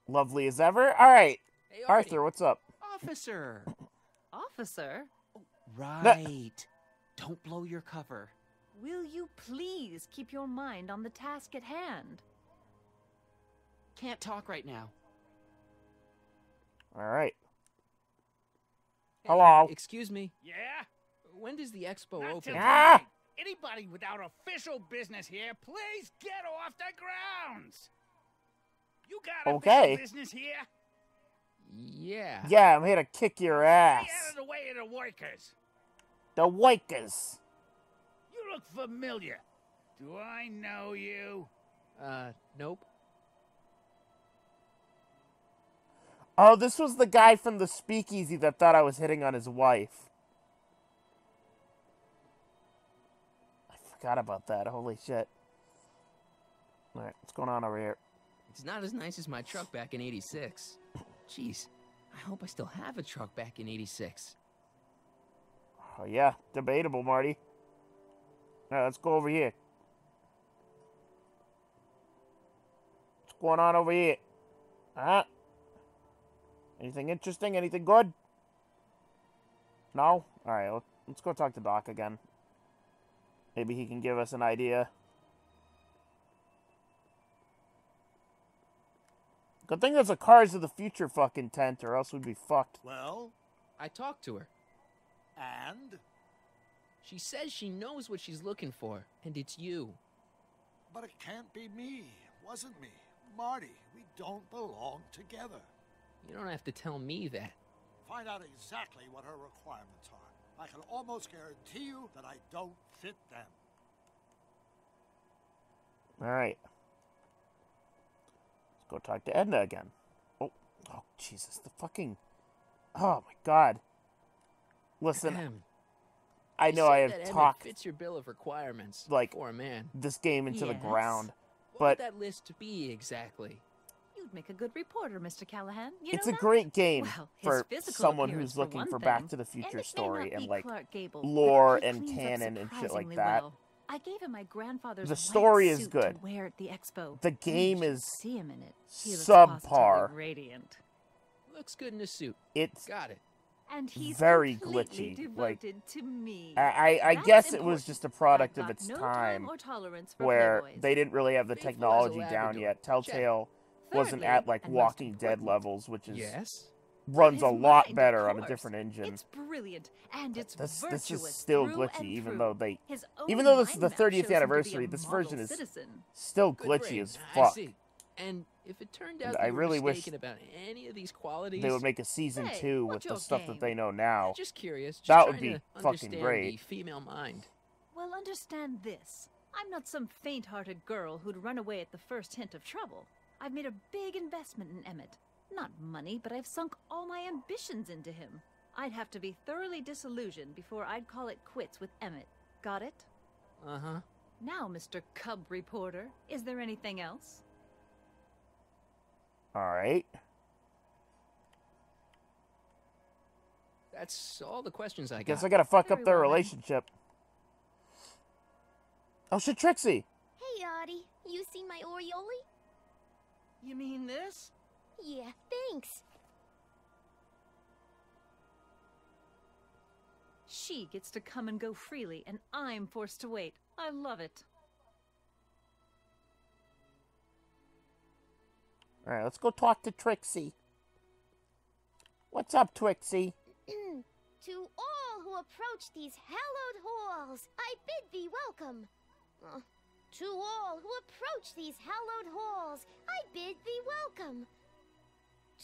lovely as ever. Alright. Hey, Arthur, what's up? Officer. Officer? Right. Don't blow your cover. Will you please keep your mind on the task at hand? Can't talk right now. Alright. Hey, hello. Excuse me. Yeah? When does the expo Not open? till tonight. Anybody without official business here, please get off the grounds. You got official business here? Yeah. Yeah, I'm here to kick your ass. Stay out of the way of the workers. The workers. You look familiar. Do I know you? Nope. Oh, this was the guy from the speakeasy that thought I was hitting on his wife. I forgot about that. Holy shit. Alright, what's going on over here? It's not as nice as my truck back in '86. Jeez, I hope I still have a truck back in '86. Oh, yeah. Debatable, Marty. Alright, let's go over here. What's going on over here? Huh? Anything interesting? Anything good? No? Alright, let's go talk to Doc again. Maybe he can give us an idea. Good thing there's a Cars of the Future fucking tent, or else we'd be fucked. Well? I talked to her. And? She says she knows what she's looking for, and it's you. But it can't be me. It wasn't me. Marty, we don't belong together. You don't have to tell me that. Find out exactly what her requirements are. I can almost guarantee you that I don't fit them. Alright. Let's go talk to Edna again. Oh, Jesus, the fucking... Oh, my God. Listen, I know I have talked... fits your bill of requirements, like, for a man. This game into the ground. What But would that list be, exactly? You'd make a good reporter, Mr. Callahan. You it's know a that? great game Well, for someone who's looking for Back to the Future story and, like, lore and canon and shit like that. Well. I gave him my grandfather's The story white is suit good. to wear at the expo. The game is See him in it. He looks subpar. positively radiant. Looks good in a suit. It's Got it. And he's very completely glitchy. Like, devoted to me. I That's guess it was important. just a product I've of got its no time, or tolerance for where playboys. they didn't really have the Faithful as a technology down Labrador. yet. Telltale wasn't Thirdly, at like and most Walking Dead important, levels, which is Yes? runs a his lot mind, better of on a course. different engine. It's brilliant and it's This virtuous is still through glitchy, and even through. though they, His even own though this is the mind map 30th shows him to be anniversary, a this model version is citizen. still Good glitchy brain. as I fuck. see. And if it turned And out I you were really wish mistaken about any of these qualities, They would make a season Hey, 2 what's with the your stuff that game? they know now. just curious. Just That trying would be to fucking understand great. the female mind. Well, understand this. I'm not some faint-hearted girl who'd run away at the first hint of trouble. I've made a big investment in Emmett. Not money, but I've sunk all my ambitions into him. I'd have to be thoroughly disillusioned before I'd call it quits with Emmett. Got it? Uh-huh. Now, Mr. Cub Reporter, is there anything else? Alright. That's all the questions I got. Guess I gotta fuck Very up their well, then. relationship. Oh shit, Trixie! Hey, Audie. You seen my Oriole? You mean this? Yeah, thanks. She gets to come and go freely, and I'm forced to wait. I love it. Alright, let's go talk to Trixie. What's up, Trixie? To all who approach these hallowed halls, I bid thee welcome. To all who approach these hallowed halls, I bid thee welcome.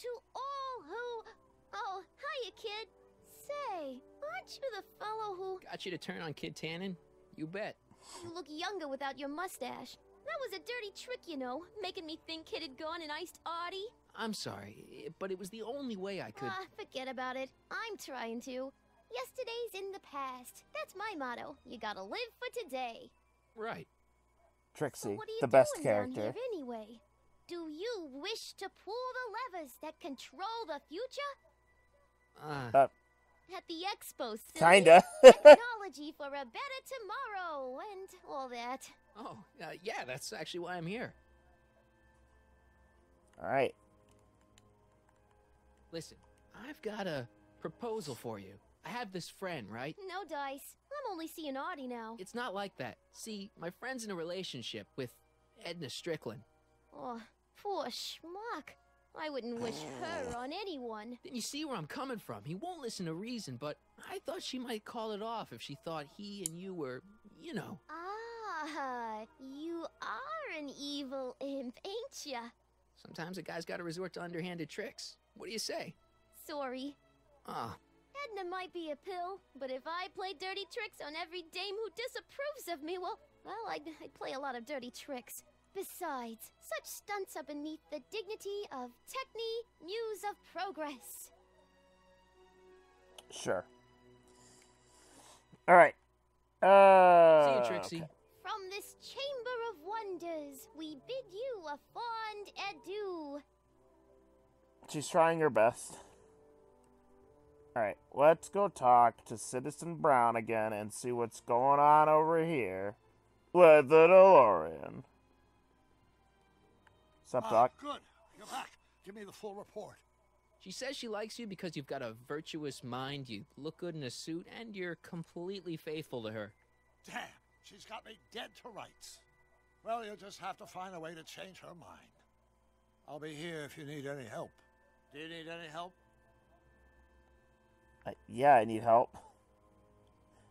To all who... Oh, hiya, kid. Say, aren't you the fellow who... Got you to turn on Kid Tannen? You bet. You look younger without your mustache. That was a dirty trick, you know, making me think Kid had gone and iced Audie. I'm sorry, but it was the only way I could... Forget about it. I'm trying to. Yesterday's in the past. That's my motto. You gotta live for today. Right. Trixie, What are you the best doing down character. here anyway? Do you wish to pull the levers that control the future? At the expo, silly. Kinda. Technology for a better tomorrow and all that. Oh, yeah, that's actually why I'm here. Alright. Listen, I've got a proposal for you. I have this friend, right? No dice. I'm only seeing Audie now. It's not like that. See, my friend's in a relationship with Edna Strickland. Oh, poor schmuck. I wouldn't wish her on anyone. Then you see where I'm coming from. He won't listen to reason, but I thought she might call it off if she thought he and you were, you know. Ah, you are an evil imp, ain't ya? Sometimes a guy's got to resort to underhanded tricks. What do you say? Sorry. Ah, Edna might be a pill, but if I play dirty tricks on every dame who disapproves of me, well, I'd play a lot of dirty tricks. Besides, such stunts are beneath the dignity of Techne, Muse of Progress. Sure. Alright. see you, Trixie. Okay. From this chamber of wonders, we bid you a fond adieu. She's trying her best. Alright, let's go talk to Citizen Brown again and see what's going on over here with the DeLorean. What's up, Doc? Good. You're back. Give me the full report. She says she likes you because you've got a virtuous mind, you look good in a suit, and you're completely faithful to her. Damn, she's got me dead to rights. Well, you'll just have to find a way to change her mind. I'll be here if you need any help. Do you need any help? Yeah, I need help.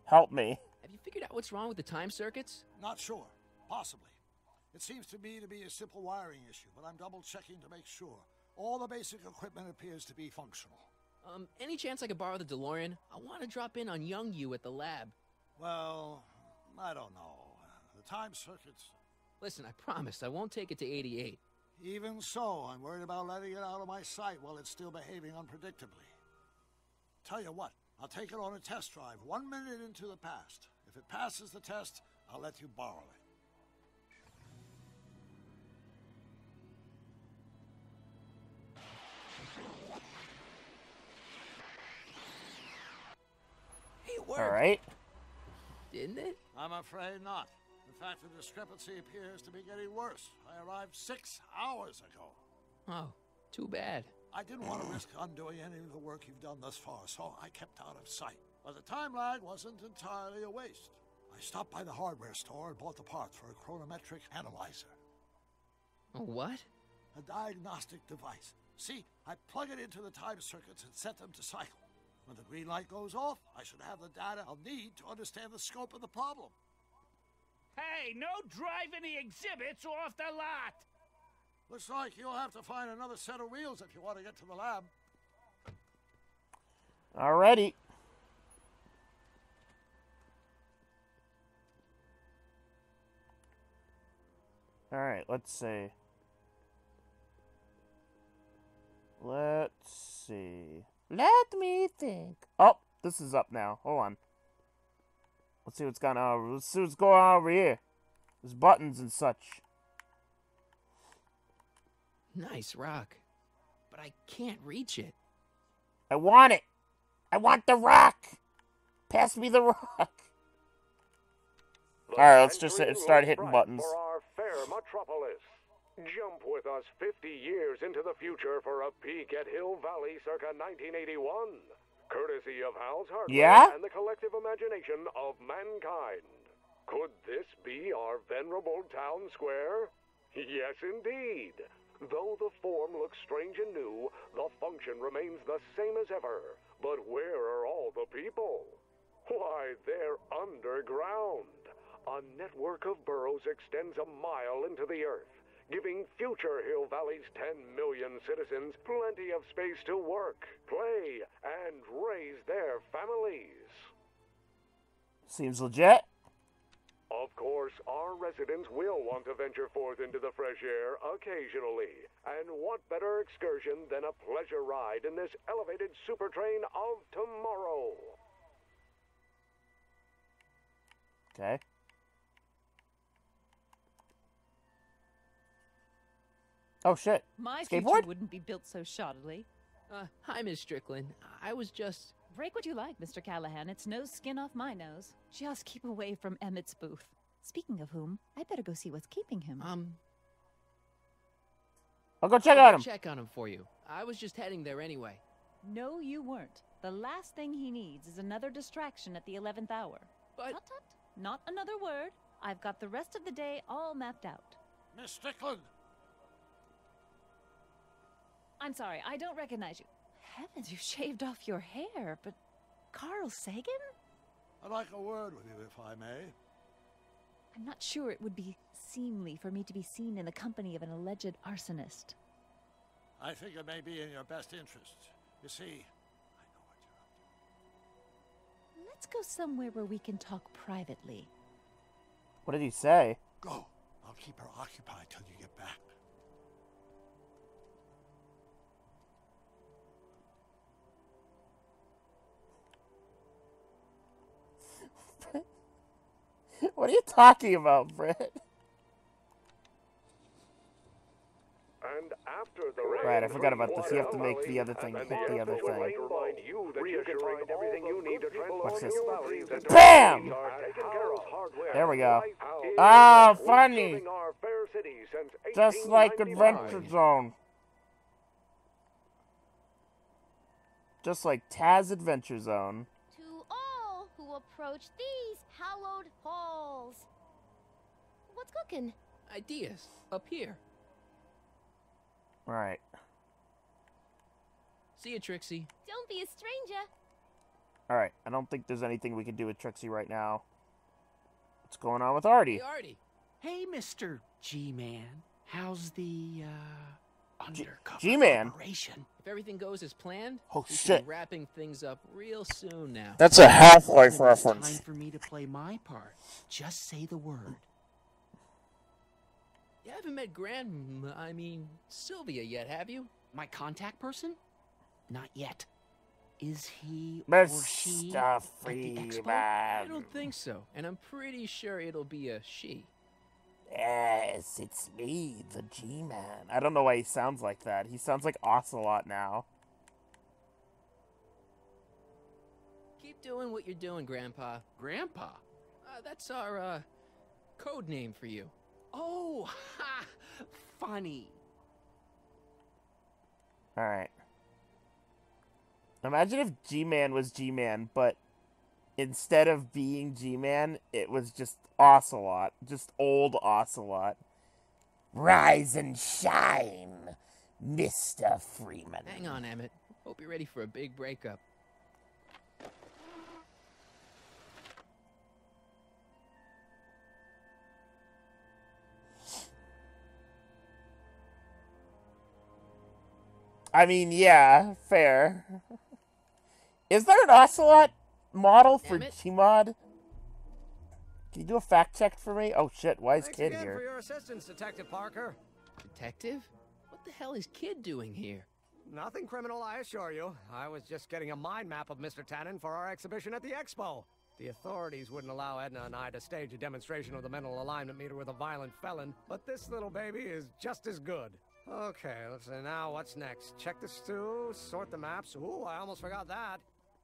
Help me. Have you figured out what's wrong with the time circuits? Not sure. Possibly. It seems to me to be a simple wiring issue, but I'm double-checking to make sure. All the basic equipment appears to be functional. Any chance I could borrow the DeLorean? I want to drop in on young you at the lab. Well, I don't know. The time circuits... Listen, I promise I won't take it to 88. Even so, I'm worried about letting it out of my sight while it's still behaving unpredictably. Tell you what, I'll take it on a test drive 1 minute into the past. If it passes the test, I'll let you borrow it. Hey, it worked. All right. Didn't it? I'm afraid not. In fact, the discrepancy appears to be getting worse. I arrived 6 hours ago. Oh, too bad. I didn't want to risk undoing any of the work you've done thus far, so I kept out of sight. But the time lag wasn't entirely a waste. I stopped by the hardware store and bought the parts for a chronometric analyzer. A what? A diagnostic device. See, I plug it into the time circuits and set them to cycle. When the green light goes off, I should have the data I'll need to understand the scope of the problem. Hey, no driving the exhibits off the lot! Looks like you'll have to find another set of wheels if you want to get to the lab. Alrighty. Alright, let's see. Let's see. Let me think. Oh, this is up now. Hold on. Let's see what's going on. Let's see what's going on over here. There's buttons and such. Nice rock. But I can't reach it. I want it. I want the rock. Pass me the rock. Alright, let's just start hitting buttons. For our fair metropolis. Jump with us 50 years into the future for a peek at Hill Valley circa 1981. Courtesy of Hal's Hardware and the collective imagination of mankind. Could this be our venerable town square? Yes, indeed. Though the form looks strange and new, the function remains the same as ever. But where are all the people? Why, they're underground. A network of burrows extends a mile into the earth, giving future Hill Valley's 10 million citizens plenty of space to work, play, and raise their families. Seems legit. Of course, our residents will want to venture forth into the fresh air occasionally. And what better excursion than a pleasure ride in this elevated super train of tomorrow? Okay. Oh, shit. My Skateboard? future wouldn't be built so shoddily. Hi, Miss Strickland. I was just... Break what you like, Mr. Callahan. It's no skin off my nose. Just keep away from Emmett's booth. Speaking of whom, I better go see what's keeping him. I'll go check on him. Check on him for you. I was just heading there anyway. No, you weren't. The last thing he needs is another distraction at the 11th hour. But... Tut, tut. Not another word. I've got the rest of the day all mapped out. Miss Strickland! I'm sorry, I don't recognize you. Heavens, you shaved off your hair, but Carl Sagan? I'd like a word with you, if I may. I'm not sure it would be seemly for me to be seen in the company of an alleged arsonist. I think it may be in your best interest. You see, I know what you're up to. Let's go somewhere where we can talk privately. What did he say? Go. I'll keep her occupied till you get back. What are you talking about, Brett? And after the Right, I forgot about this. You have to make the other thing. Hit the other thing. What's this? BAM! There we go. Ah, funny. Just like Adventure Zone. Just like Taz Adventure Zone. To all who approach these hallowed halls. What's cooking? Ideas. Up here. Right. See you, Trixie. Don't be a stranger. Alright, I don't think there's anything we can do with Trixie right now. What's going on with Artie? Hey, Artie. Hey, Mr. G-Man. How's the, undercover G-Man? operation? If everything goes as planned, Oh, we shit. should be wrapping things up real soon now. That's a Half-Life reference. Time for me to play my part. Just say the word. You haven't met Sylvia yet, have you? My contact person? Not yet. Is he or she at the expo? I don't think so, and I'm pretty sure it'll be a she. Yes, it's me, the G-Man. I don't know why he sounds like that. He sounds like Ocelot now. Keep doing what you're doing, Grandpa. Grandpa? That's our, code name for you. Oh, ha! Funny. Alright. Imagine if G-Man was G-Man, but instead of being G-Man, it was just Ocelot. Just old Ocelot. Rise and shine, Mr. Freeman. Hang on, Emmett. Hope you're ready for a big breakup. I mean, yeah, fair. Is there an Ocelot model for Gmod? Can you do a fact check for me? Oh shit, why is Thanks Kid again here? for your assistance, Detective Parker. Detective? What the hell is Kid doing here? Nothing criminal, I assure you. I was just getting a mind map of Mr. Tannen for our exhibition at the Expo. The authorities wouldn't allow Edna and I to stage a demonstration of the mental alignment meter with a violent felon, but this little baby is just as good. Okay, let's see now what's next. Check the stew, sort the maps. Ooh, I almost forgot that.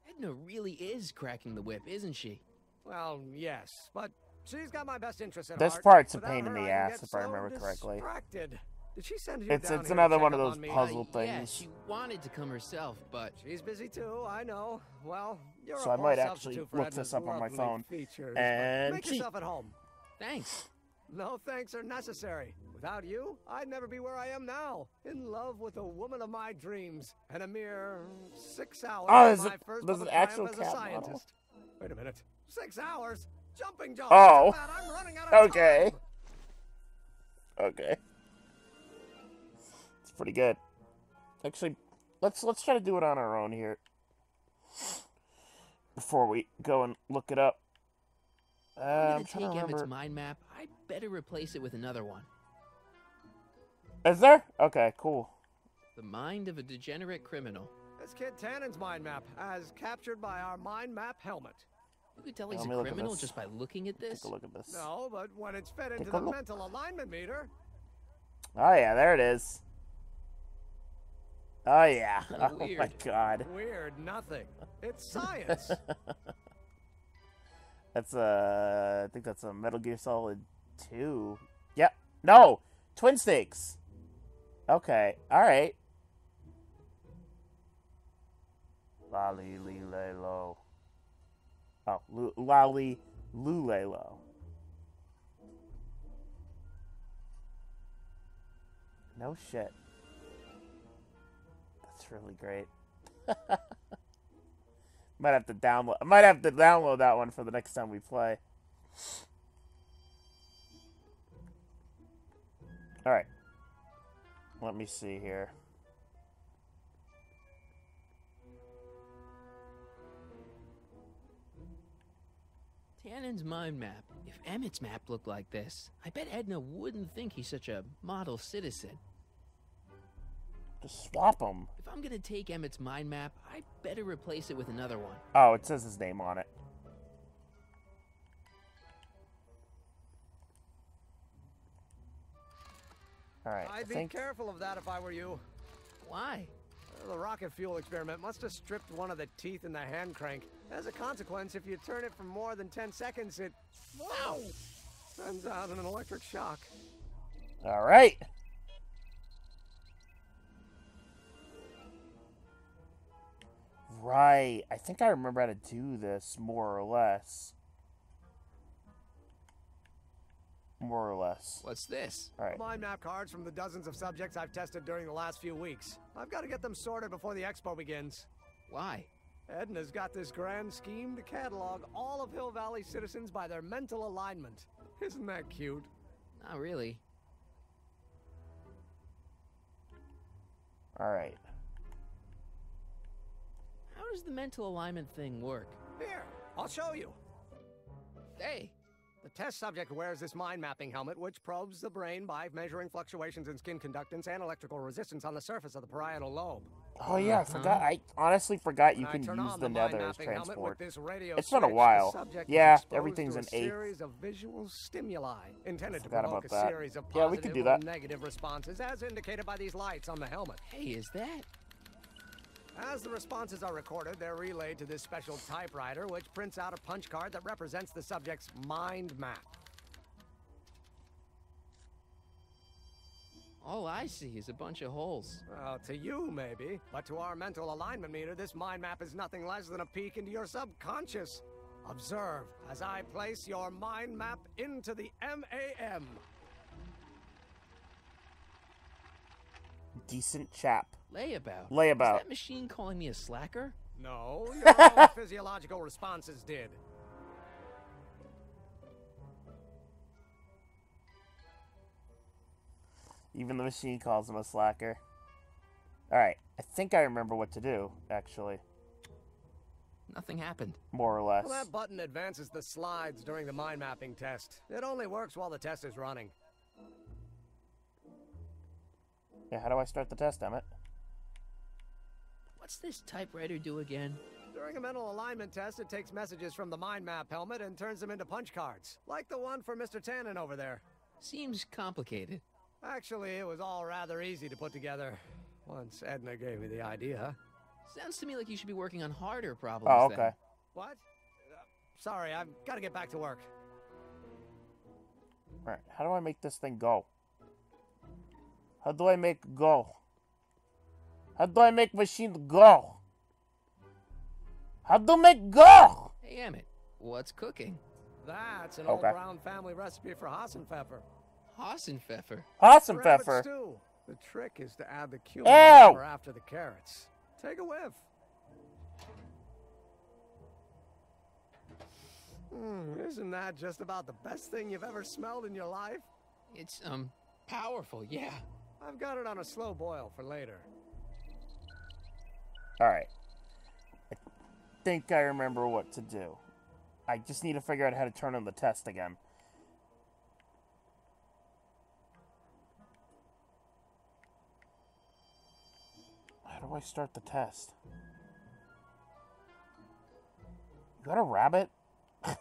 Edna really is cracking the whip, isn't she? Well, yes, but she's got my best interest at This heart. part's a Without pain in her, the I ass, get if I so remember correctly. distracted. Did she send you It's down here to another check one of up those on me? puzzle Yeah, things. she wanted to come herself, but... She's busy too, I know. Well, you're So a I poor might actually substitute for look Edna's this up on my lovely phone. Features, And make yourself at home. Thanks. No thanks are necessary. Without you, I'd never be where I am now. In love with the woman of my dreams. And a mere 6 hours Oh, my first there's an public actual triumph as a cat model. scientist. Wait a minute. 6 hours? Jumping jobs. Oh. I'm running out of Okay. time. Okay. It's pretty good. Actually, let's try to do it on our own here. Before we go and look it up. I'm I'm gonna trying take to Emmett's remember. mind map. I better replace it with another one. Is there? Okay, cool. The mind of a degenerate criminal. That's Kid Tannen's mind map, as captured by our mind map helmet. You could tell he's Let me a look at criminal this. just by looking at this. Take a look at this. No, but when it's fed into Take a the look. mental alignment meter. Oh yeah, there it is. Oh yeah. Oh my Weird. god. Weird nothing. It's science. That's I think that's a Metal Gear Solid 2. Yep. No! Twin Snakes! Okay, alright. Lolly Lilo. Oh, Lolly Lulelo. No shit. That's really great. Might have to download that one for the next time we play. All right. Let me see here. Tannen's mind map. If Emmett's map looked like this, I bet Edna wouldn't think he's such a model citizen. Just swap them. If I'm gonna take Emmett's mind map, I better replace it with another one. Oh, it says his name on it. All right. I'd be careful of that if I were you. Why? The rocket fuel experiment must have stripped one of the teeth in the hand crank. As a consequence, if you turn it for more than 10 seconds, it sends out an electric shock. All right. Right. I think I remember how to do this, more or less. More or less. What's this? All right. Mind map cards from the dozens of subjects I've tested during the last few weeks. I've got to get them sorted before the expo begins. Why? Edna's got this grand scheme to catalog all of Hill Valley citizens by their mental alignment. Isn't that cute? Not really. All right. How does the mental alignment thing work? Here, I'll show you. Hey. The test subject wears this mind mapping helmet, which probes the brain by measuring fluctuations in skin conductance and electrical resistance on the surface of the parietal lobe. Oh yeah, I forgot. I honestly forgot you can use the nether as transport. It's been a while. Yeah, everything's in 8th. Series of visual stimuli intended to Forgot provoke about a that. series of Yeah, we positive could do or that. negative responses, as indicated by these lights on the helmet. Hey, is that? As the responses are recorded, they're relayed to this special typewriter, which prints out a punch card that represents the subject's mind map. All I see is a bunch of holes. Well, to you, maybe. But to our mental alignment meter, this mind map is nothing less than a peek into your subconscious. Observe as I place your mind map into the MAM. Decent chap. Layabout. Layabout. Is that machine calling me a slacker? No, your own physiological responses did. Even the machine calls him a slacker. Alright, I think I remember what to do, actually. Nothing happened. More or less. Well, that button advances the slides during the mind mapping test. It only works while the test is running. Yeah, how do I start the test, Emmett? What's this typewriter do again? During a mental alignment test, it takes messages from the mind map helmet and turns them into punch cards. Like the one for Mr. Tannen over there. Seems complicated. Actually, it was all rather easy to put together. Once Edna gave me the idea. Sounds to me like you should be working on harder problems. Oh, okay. Then. What? Sorry, I've got to get back to work. Alright, how do I make this thing go? How do I make go? How do I make machine go? How do make go? Hey, Emmett, what's cooking? That's an old Brown family recipe for Hassenpfeffer. Hassenpfeffer? Hassenpfeffer. Stew. The trick is to add the cumin Ew. after the carrots. Take a whiff. Isn't that just about the best thing you've ever smelled in your life? It's, powerful, yeah. I've got it on a slow boil for later. Alright. I think I remember what to do. I just need to figure out how to turn on the test again. How do I start the test? You got a rabbit? How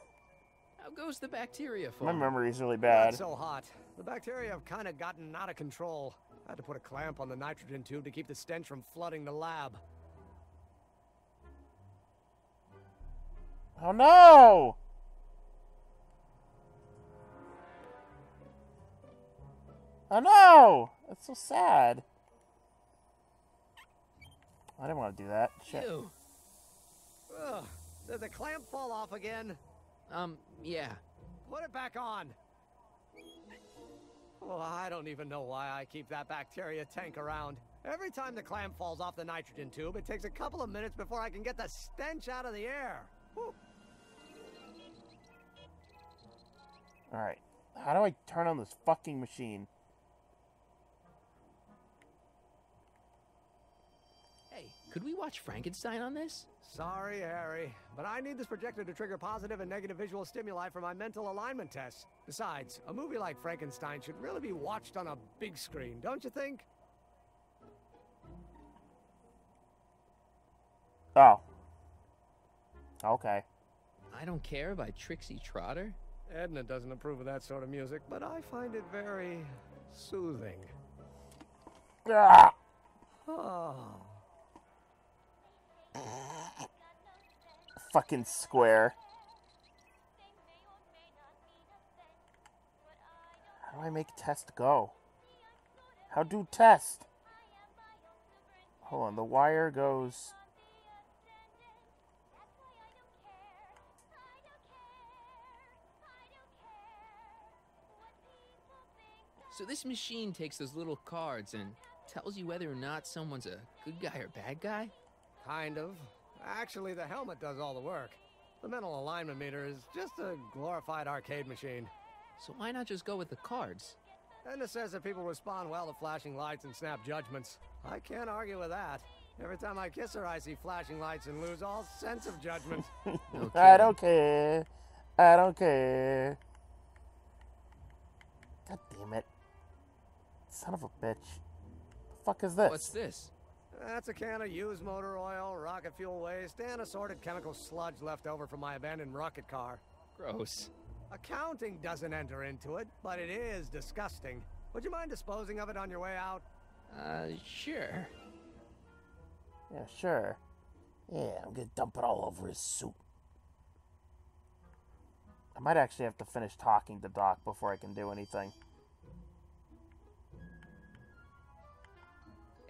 goes the bacteria for? My memory's really bad. Not so hot. The bacteria have kind of gotten out of control. I had to put a clamp on the nitrogen tube to keep the stench from flooding the lab. Oh no! Oh no! That's so sad. I didn't want to do that. Shit. Ew. Ugh. Did the clamp fall off again? Yeah. Put it back on. Well, I don't even know why I keep that bacteria tank around. Every time the clamp falls off the nitrogen tube, it takes a couple of minutes before I can get the stench out of the air. Alright. How do I turn on this fucking machine? Hey, could we watch Frankenstein on this? Sorry, Harry, but I need this projector to trigger positive and negative visual stimuli for my mental alignment tests. Besides, a movie like Frankenstein should really be watched on a big screen, don't you think? Oh. Okay. I Don't Care by Trixie Trotter? Edna doesn't approve of that sort of music, but I find it very soothing. Ah. Oh. Fucking square. How do I make test go? How do test? Hold on, the wire goes... So this machine takes those little cards and tells you whether or not someone's a good guy or bad guy? Kind of. Actually, the helmet does all the work. The mental alignment meter is just a glorified arcade machine. So why not just go with the cards? Edna says that people respond well to flashing lights and snap judgments. I can't argue with that. Every time I kiss her, I see flashing lights and lose all sense of judgment. I don't care. I don't care. God damn it. Son of a bitch. The fuck is this? What's this? That's a can of used motor oil, rocket fuel waste, and assorted chemical sludge left over from my abandoned rocket car. Gross. Accounting doesn't enter into it, but it is disgusting. Would you mind disposing of it on your way out? Sure. Yeah, sure. Yeah, I'm gonna dump it all over his suit. I might actually have to finish talking to Doc before I can do anything.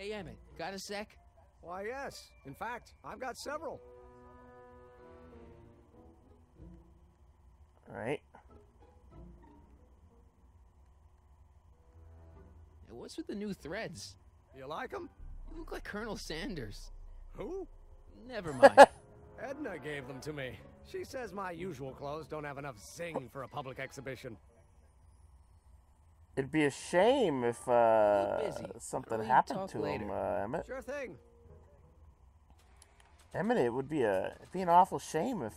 Hey, Emmett, got a sec? Why, yes. In fact, I've got several. All right. Hey, what's with the new threads? You like them? You look like Colonel Sanders. Who? Never mind. Edna gave them to me. She says my usual clothes don't have enough zing for a public exhibition. It'd be a shame if something happened to him, Emmett. Sure thing. Emmett, it'd be an awful shame if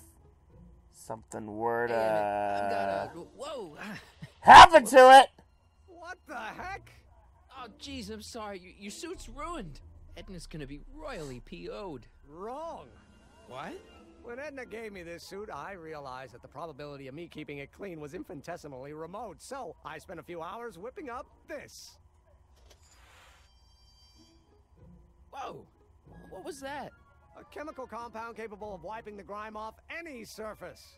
something were to whoa! happen to it. What the heck? Oh, jeez, I'm sorry. Your suit's ruined. Edna's gonna be royally PO'd. Wrong. What? When Edna gave me this suit, I realized that the probability of me keeping it clean was infinitesimally remote, so I spent a few hours whipping up this. Whoa! What was that? A chemical compound capable of wiping the grime off any surface.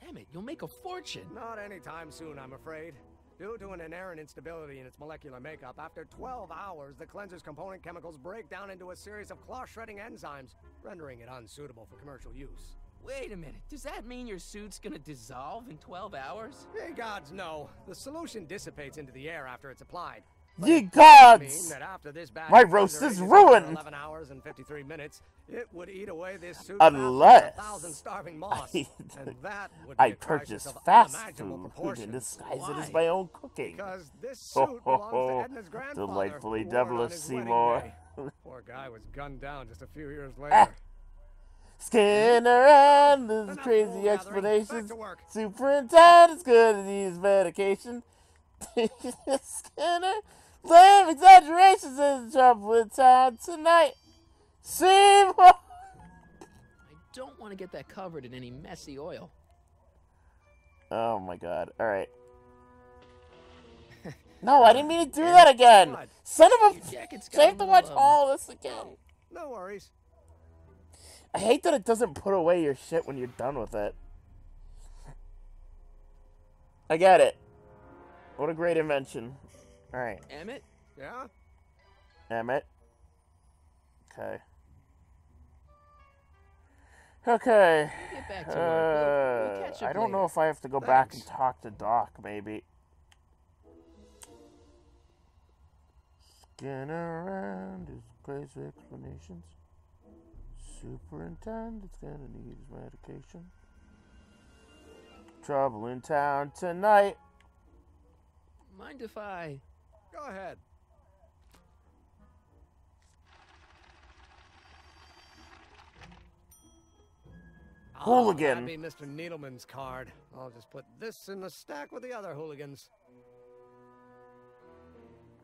Emmett, you'll make a fortune. Not anytime soon, I'm afraid. Due to an inherent instability in its molecular makeup, after 12 hours, the cleanser's component chemicals break down into a series of cloth-shredding enzymes, rendering it unsuitable for commercial use. Wait a minute. Does that mean your suit's gonna dissolve in 12 hours? Ye gods, no. The solution dissipates into the air after it's applied. Ye gods! Mean that after this batch My roast is ruined! 11 hours and 53 minutes, it would eat away this suit unless 1,000 starving moths. And that would be I a purchase crisis of fast unimaginable food proportions. and disguise it as Why? my own cooking. Because this suit belongs to Edna's grandfather, Delightfully who wore it on devilish, his wedding Seymour. day. Poor guy was gunned down just a few years later. Skin around these crazy explanations. Superintendent's good at these medication. Skinner, lame exaggerations is the trouble with town tonight. Seymour. I don't want to get that covered in any messy oil. Oh my god. Alright. No, I didn't mean to do that again. Son of a... I have to watch all this again. No worries. I hate that it doesn't put away your shit when you're done with it. I get it. What a great invention. Alright. Emmett? Yeah? Emmett. Okay. Okay. Get back to work. We'll catch up I don't know later. if I have to go back and talk to Doc, maybe. Skin around his crazy explanations. Superintendent's gonna need his medication. Trouble in town tonight. Mind if I... Go ahead. Hooligan. That'd be Mr. Needleman's card. I'll just put this in the stack with the other hooligans.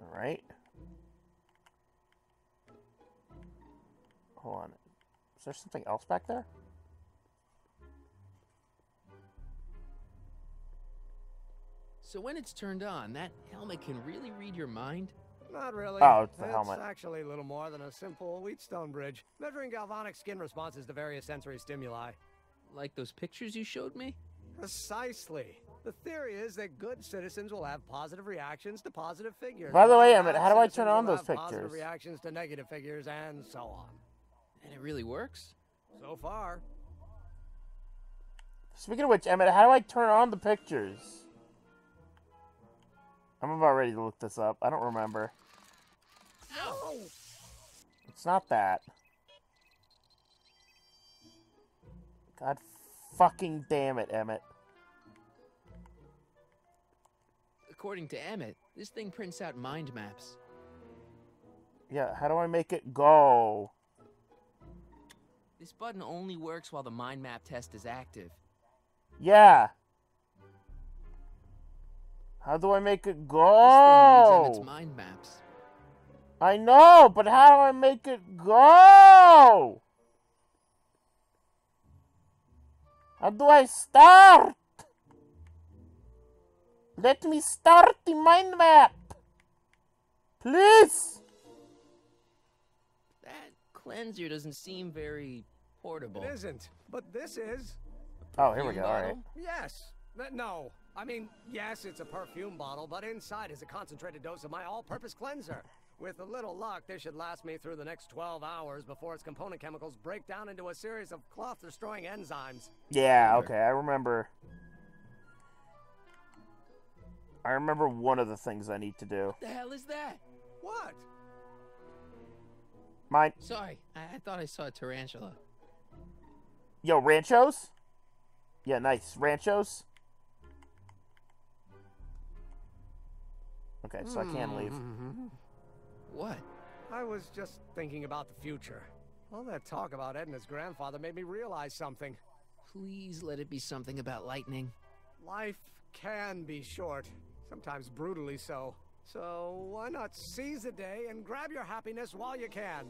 Alright. Hold on. Is there something else back there? So when it's turned on, that helmet can really read your mind? Not really. Oh, it's the helmet. It's actually a little more than a simple Wheatstone bridge, measuring galvanic skin responses to various sensory stimuli. Like those pictures you showed me? Precisely. The theory is that good citizens will have positive reactions to positive figures. By the way, Bad Emmett, how do I turn citizens on will those have Positive pictures? reactions to negative figures, and so on. And it really works? So far. Speaking of which, Emmett, how do I turn on the pictures? I'm about ready to look this up. I don't remember. No! It's not that. God fucking damn it, Emmett. According to Emmett, this thing prints out mind maps. Yeah, how do I make it go? This button only works while the mind map test is active. Yeah. How do I make it This thing reads go? Emmett's mind maps. I know, but how do I make it go? How do I start? Let me start the mind map. Please. That cleanser doesn't seem very portable. It isn't, but this is. Oh, here we go. All right. Yes. No. I mean, yes, it's a perfume bottle, but inside is a concentrated dose of my all-purpose cleanser. With a little luck, this should last me through the next 12 hours before its component chemicals break down into a series of cloth-destroying enzymes. Yeah, okay, I remember. I remember one of the things I need to do. What the hell is that? What? Mine. Sorry, I thought I saw a tarantula. Yo, ranchos? Yeah, nice. Ranchos? Okay, so I can leave. What? I was just thinking about the future. All that talk about Edna's grandfather made me realize something. Please let it be something about lightning. Life can be short, sometimes brutally so. So why not seize the day and grab your happiness while you can?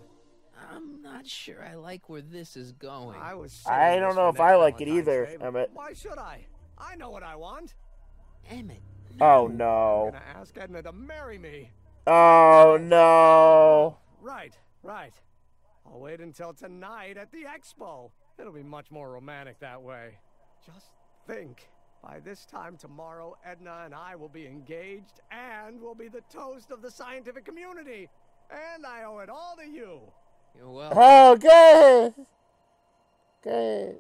I'm not sure I like where this is going. I don't know if I like it either, Emmett. Why should I? I know what I want. Emmett. Oh no. I'm gonna ask Edna to marry me. Oh no. Right. I'll wait until tonight at the expo. It'll be much more romantic that way. Just think. By this time tomorrow, Edna and I will be engaged and will be the toast of the scientific community. And I owe it all to you. You're welcome. Oh, good. Good.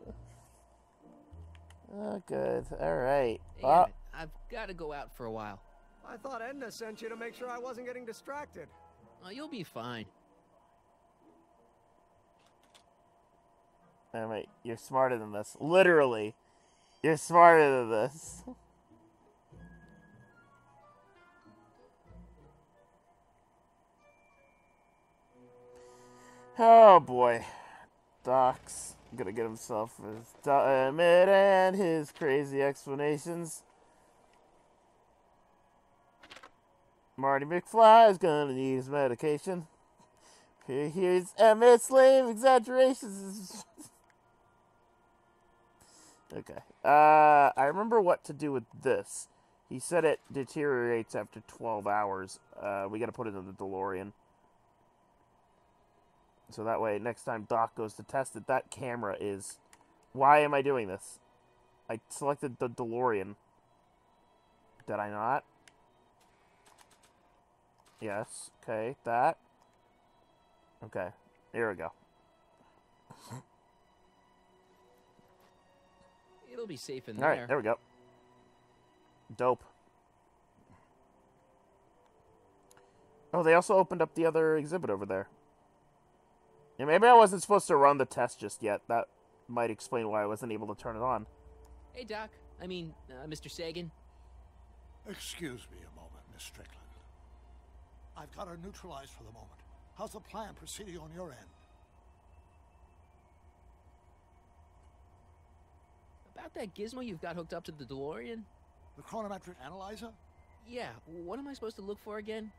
Oh, good. All right. Hey, Emmett, I've got to go out for a while. I thought Edna sent you to make sure I wasn't getting distracted. Oh, you'll be fine. Emmett, you're smarter than this. Literally. You're smarter than this. Oh boy. Doc's gonna get himself his Emmett and his crazy explanations. Marty McFly is gonna need his medication. Here's Emmett's lame exaggerations. Okay. I remember what to do with this. He said it deteriorates after 12 hours. We gotta put it in the DeLorean. So that way, next time Doc goes to test it, that camera is... Why am I doing this? I selected the DeLorean. Did I not? Yes. Okay, that. Okay, here we go. It'll be safe in there. Alright, there we go. Dope. Oh, they also opened up the other exhibit over there. Yeah, maybe I wasn't supposed to run the test just yet. That might explain why I wasn't able to turn it on. Hey, Doc. I mean, Mr. Sagan. Excuse me a moment, Miss Strickland. I've got her neutralized for the moment. How's the plan proceeding on your end? About that gizmo you've got hooked up to the DeLorean? The chronometric analyzer? Yeah, what am I supposed to look for again?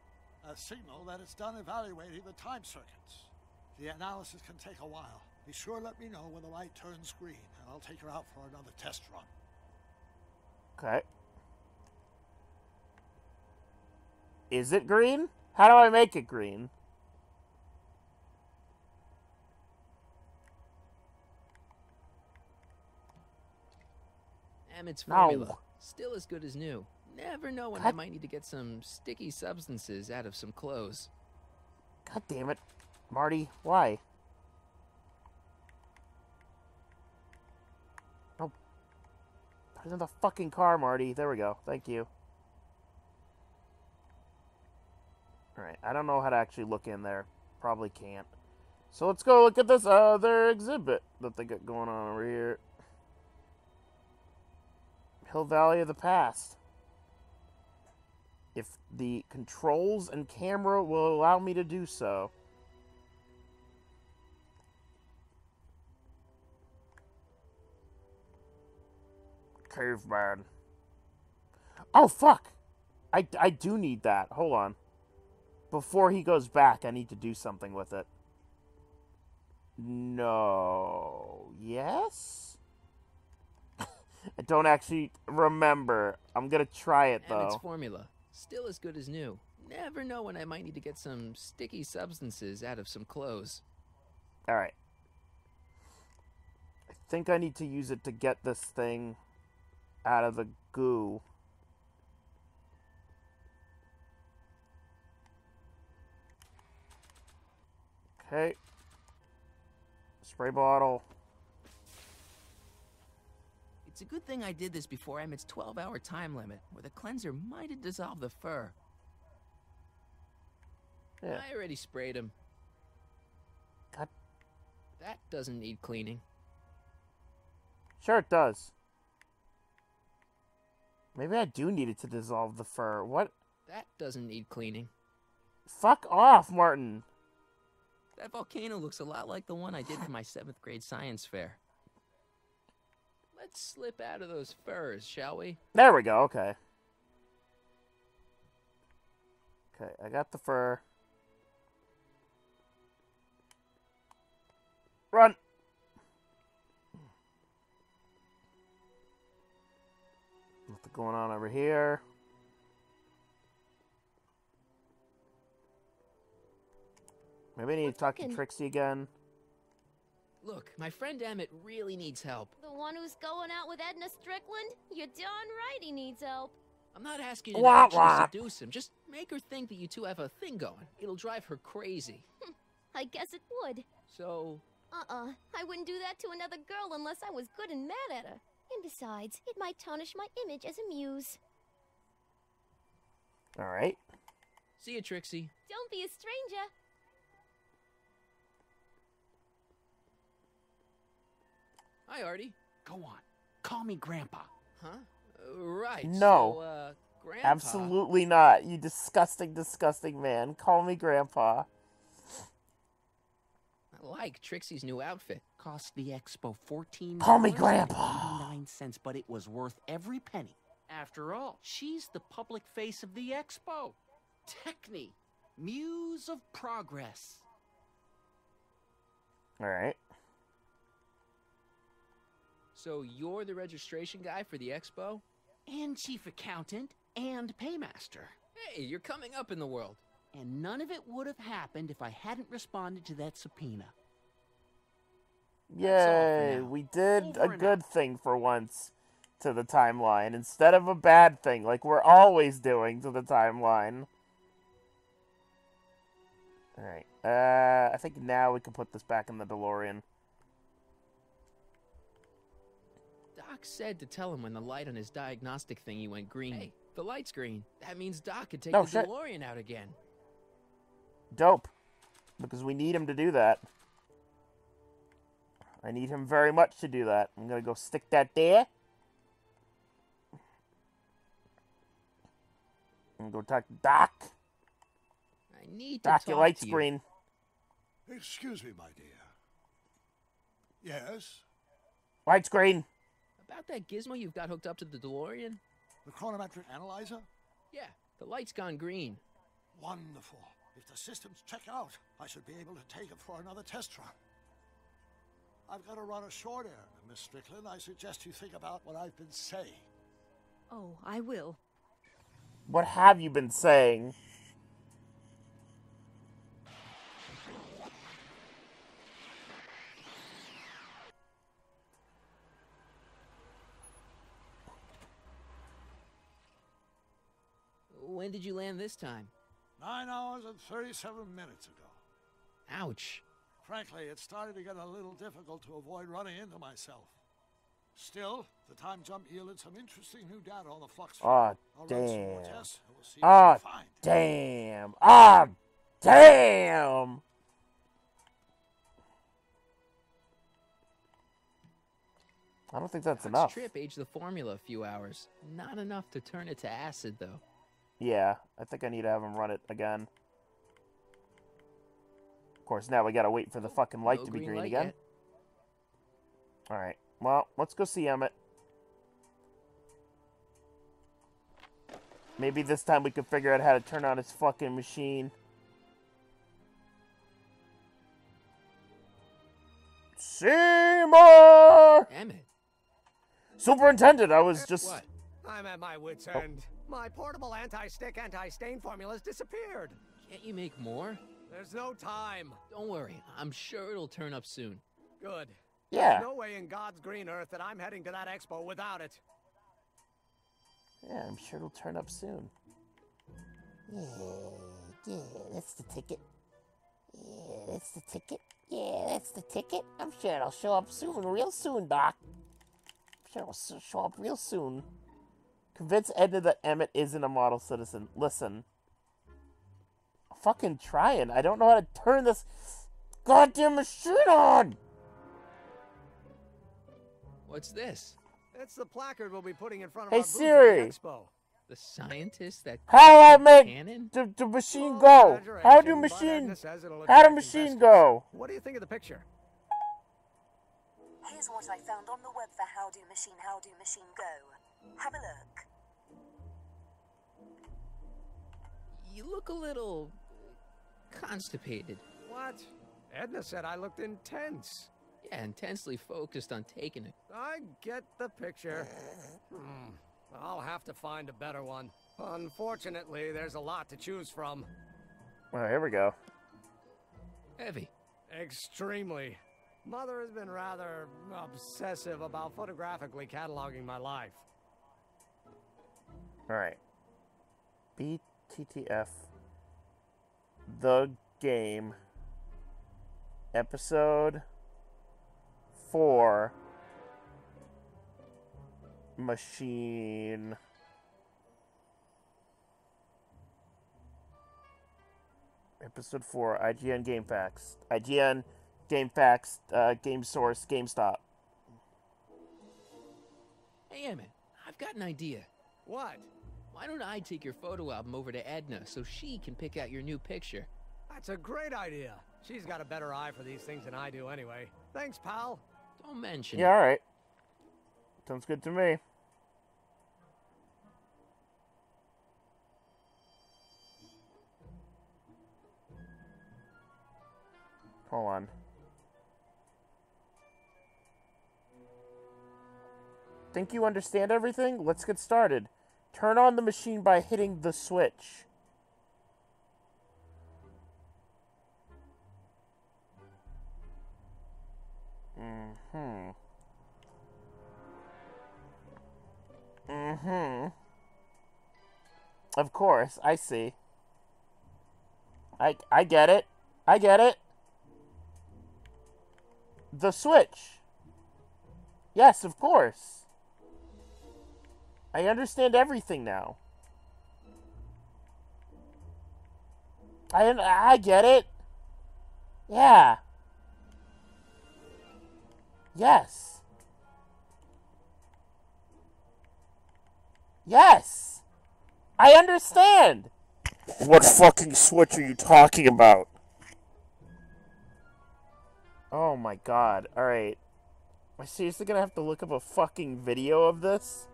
A signal that it's done evaluating the time circuits. The analysis can take a while. Be sure to let me know when the light turns green, and I'll take her out for another test run. Okay. Is it green? How do I make it green? Emmett's formula. Still as good as new. Never know when I might need to get some sticky substances out of some clothes. God damn it. Marty, why? Oh. Put it in the fucking car, Marty. There we go. Thank you. Alright, I don't know how to actually look in there. Probably can't. So let's go look at this other exhibit that they got going on over here. Hill Valley of the Past. If the controls and camera will allow me to do so. Caveman. Oh, fuck! I do need that. Hold on. Before he goes back, I need to do something with it. No. Yes? I don't actually remember. I'm gonna try it, though. Emmett's formula. Still as good as new. Never know when I might need to get some sticky substances out of some clothes. Alright. I think I need to use it to get this thing out of the goo. Okay. Spray bottle. It's a good thing I did this before Emmett's 12-hour time limit, or the cleanser might have dissolved the fur. Yeah. I already sprayed him. God. That doesn't need cleaning. Sure it does. Maybe I do need it to dissolve the fur. What? That doesn't need cleaning. Fuck off, Martin. That volcano looks a lot like the one I did for my 7th grade science fair. Let's slip out of those furs, shall we? There we go, okay. Okay, I got the fur. Run! Nothing going on over here. Maybe I need to talk to Trixie again. Look, my friend Emmett really needs help. The one who's going out with Edna Strickland? You're darn right he needs help. I'm not asking you to actually seduce him. Just make her think that you two have a thing going. It'll drive her crazy. I guess it would. So... I wouldn't do that to another girl unless I was good and mad at her. And besides, it might tarnish my image as a muse. Alright. See you, Trixie. Don't be a stranger. Hi, Artie. Go on. Call me Grandpa. Huh? Right. No. So, Grandpa... Absolutely not. You disgusting, disgusting man. Call me Grandpa. I like Trixie's new outfit. Cost the expo $14. Call me Grandpa. 89 cents, but it was worth every penny. After all, she's the public face of the expo. Techne, muse of progress. Alright. So you're the registration guy for the expo? And chief accountant and paymaster. Hey, you're coming up in the world. And none of it would have happened if I hadn't responded to that subpoena. Yay, we did a good thing for once to the timeline, instead of a bad thing, like we're always doing to the timeline. Alright, I think now we can put this back in the DeLorean. Doc said to tell him when the light on his diagnostic thingy went green. Hey, the light's green. That means Doc could take the DeLorean out again. Dope. Because we need him to do that. I need him very much to do that. I'm gonna go stick that there. I'm gonna go talk to Doc. I need to Doc, talk your light's to you. green. Excuse me, my dear. Yes? Light's green. About that gizmo you've got hooked up to the DeLorean? The chronometric analyzer? Yeah, the light's gone green. Wonderful. If the systems check out, I should be able to take it for another test run. I've got to run a short errand, Miss Strickland. I suggest you think about what I've been saying. Oh, I will. What have you been saying? When did you land this time? 9 hours and 37 minutes ago. Ouch. Frankly, it started to get a little difficult to avoid running into myself. Still, the time jump yielded some interesting new data on the flux. Ah, I'll run some more damn. tests, and we'll see what Ah, we find. damn. Ah, damn. I don't think that's Doc's enough. trip aged the formula a few hours. Not enough to turn it to acid, though. Yeah, I think I need to have him run it again. Of course, now we gotta wait for the fucking light No to be green light again. yet. Alright, well, let's go see Emmett. Maybe this time we can figure out how to turn on his fucking machine. Seymour! Emmett. Superintendent, I was just... What? I'm at my wit's end. My portable anti-stick, anti-stain formulas disappeared. Can't you make more? There's no time. Don't worry, I'm sure it'll turn up soon. Good. Yeah. There's no way in God's green earth that I'm heading to that expo without it. Yeah, I'm sure it'll turn up soon. Yeah, that's the ticket. Yeah, that's the ticket. Yeah, that's the ticket. I'm sure it'll show up soon, real soon, Doc. I'm sure it'll show up real soon. Convince Edna that Emmett isn't a model citizen. Listen. I'm fucking trying. I don't know how to turn this goddamn machine on! What's this? It's the placard we'll be putting in front of Hey, our booth Siri. at the expo. The scientist that How I make cannon? the machine go? How do machine go? What do you think of the picture? Here's what I found on the web for how do machine go. Have a look. You look a little constipated. What? Edna said I looked intense. Yeah, intensely focused on taking it. I get the picture. I'll have to find a better one. Unfortunately, there's a lot to choose from. Well, here we go. Heavy. Extremely. Mother has been rather obsessive about photographically cataloging my life. Alright. BTTF. The Game. Episode 4. Machine. Episode 4. IGN Game Facts. IGN Game Facts. Game Source. GameStop. Hey, Emmett, I've got an idea. What? Why don't I take your photo album over to Edna so she can pick out your new picture? That's a great idea. She's got a better eye for these things than I do anyway. Thanks, pal. Don't mention Yeah, alright. Sounds good to me. Hold on. Think you understand everything? Let's get started. Turn on the machine by hitting the switch. Of course, I see. I get it. I get it. The switch. Yes, of course. I understand everything now. I get it. Yeah. Yes. Yes. I understand. What fucking switch are you talking about? Oh my god. Alright. Am I seriously gonna have to look up a fucking video of this?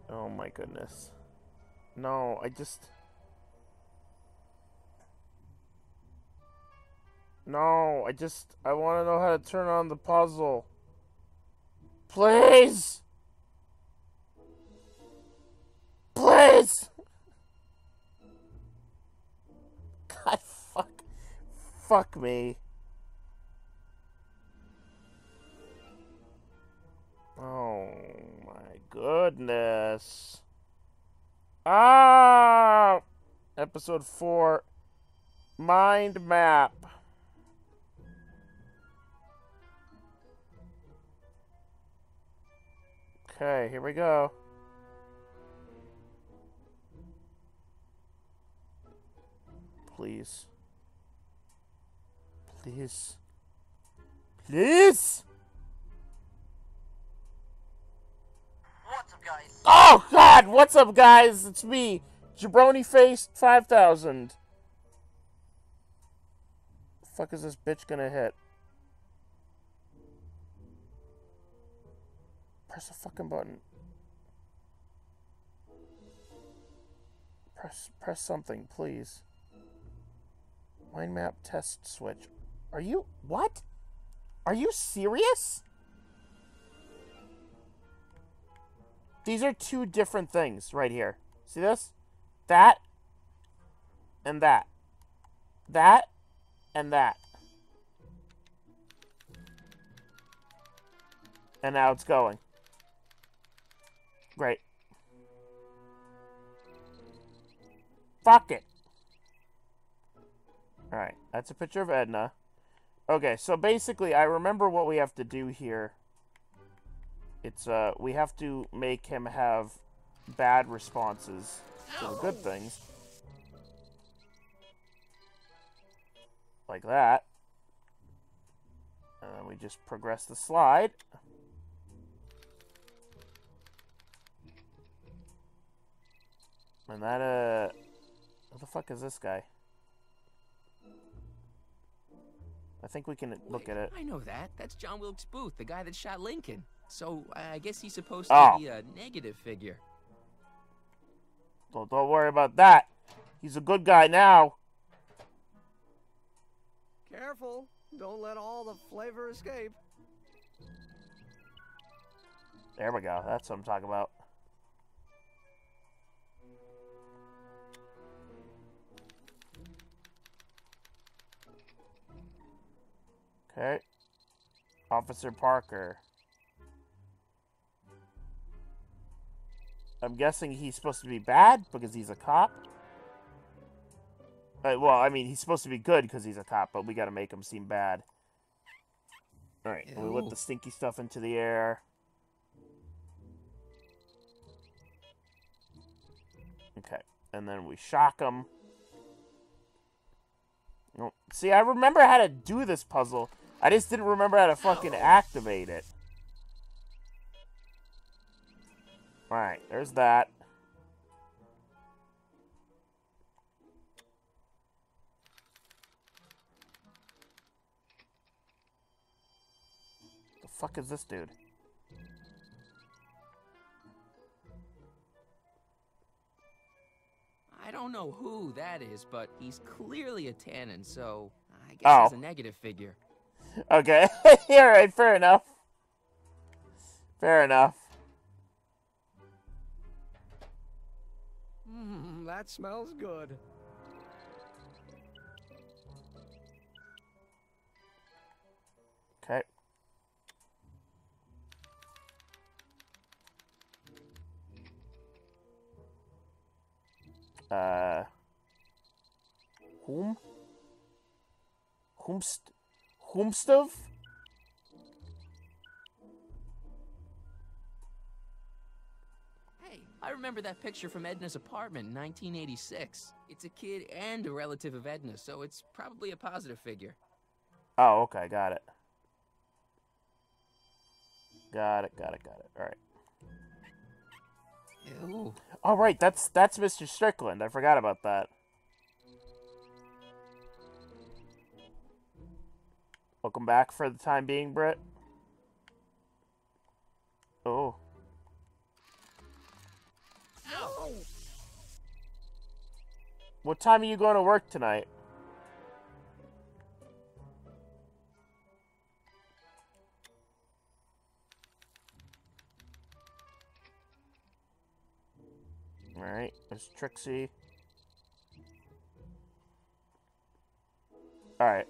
Oh my goodness. No, I just... No, I want to know how to turn on the puzzle. Please! Please! God, fuck me. Oh my goodness. Ah! Episode 4. Mind map. Okay, here we go. Please. Please. Please! What's up, guys? Oh, God! What's up, guys? It's me, Jabroni Face 5000. The fuck is this bitch gonna hit? Press the fucking button. Press something, please. Mind map test switch. Are you... What? Are you serious? These are two different things right here. See this? That and that. That and that. And now it's going. Great. Fuck it. Alright, that's a picture of Edna. Okay, so basically, I remember what we have to do here. It's, we have to make him have bad responses to the good things. Like that. And then we just progress the slide. And that, what the fuck is this guy? I think we can look at it. I know that. That's John Wilkes Booth, the guy that shot Lincoln. So, I guess he's supposed to be a negative figure. Well, don't worry about that. He's a good guy now. Careful. Don't let all the flavor escape. There we go. That's what I'm talking about. Okay. Officer Parker. I'm guessing he's supposed to be bad because he's a cop. Well, I mean, he's supposed to be good because he's a cop, but we gotta make him seem bad. Alright, we let the stinky stuff into the air. Okay, and then we shock him. See, I remember how to do this puzzle. I just didn't remember how to fucking activate it. Alright, there's that. The fuck is this dude? I don't know who that is, but he's clearly a Tannen, so I guess he's a negative figure. Okay, alright, fair enough. Fair enough. That smells good. Okay. Whomstov? Hey, I remember that picture from Edna's apartment in 1986. It's a kid and a relative of Edna, so it's probably a positive figure. Oh, okay, got it. Got it. Alright. Ew. Oh, right, that's Mr. Strickland. I forgot about that. Welcome back for the time being, Britt. Oh. Ow. What time are you going to work tonight? Alright, there's Trixie. Alright.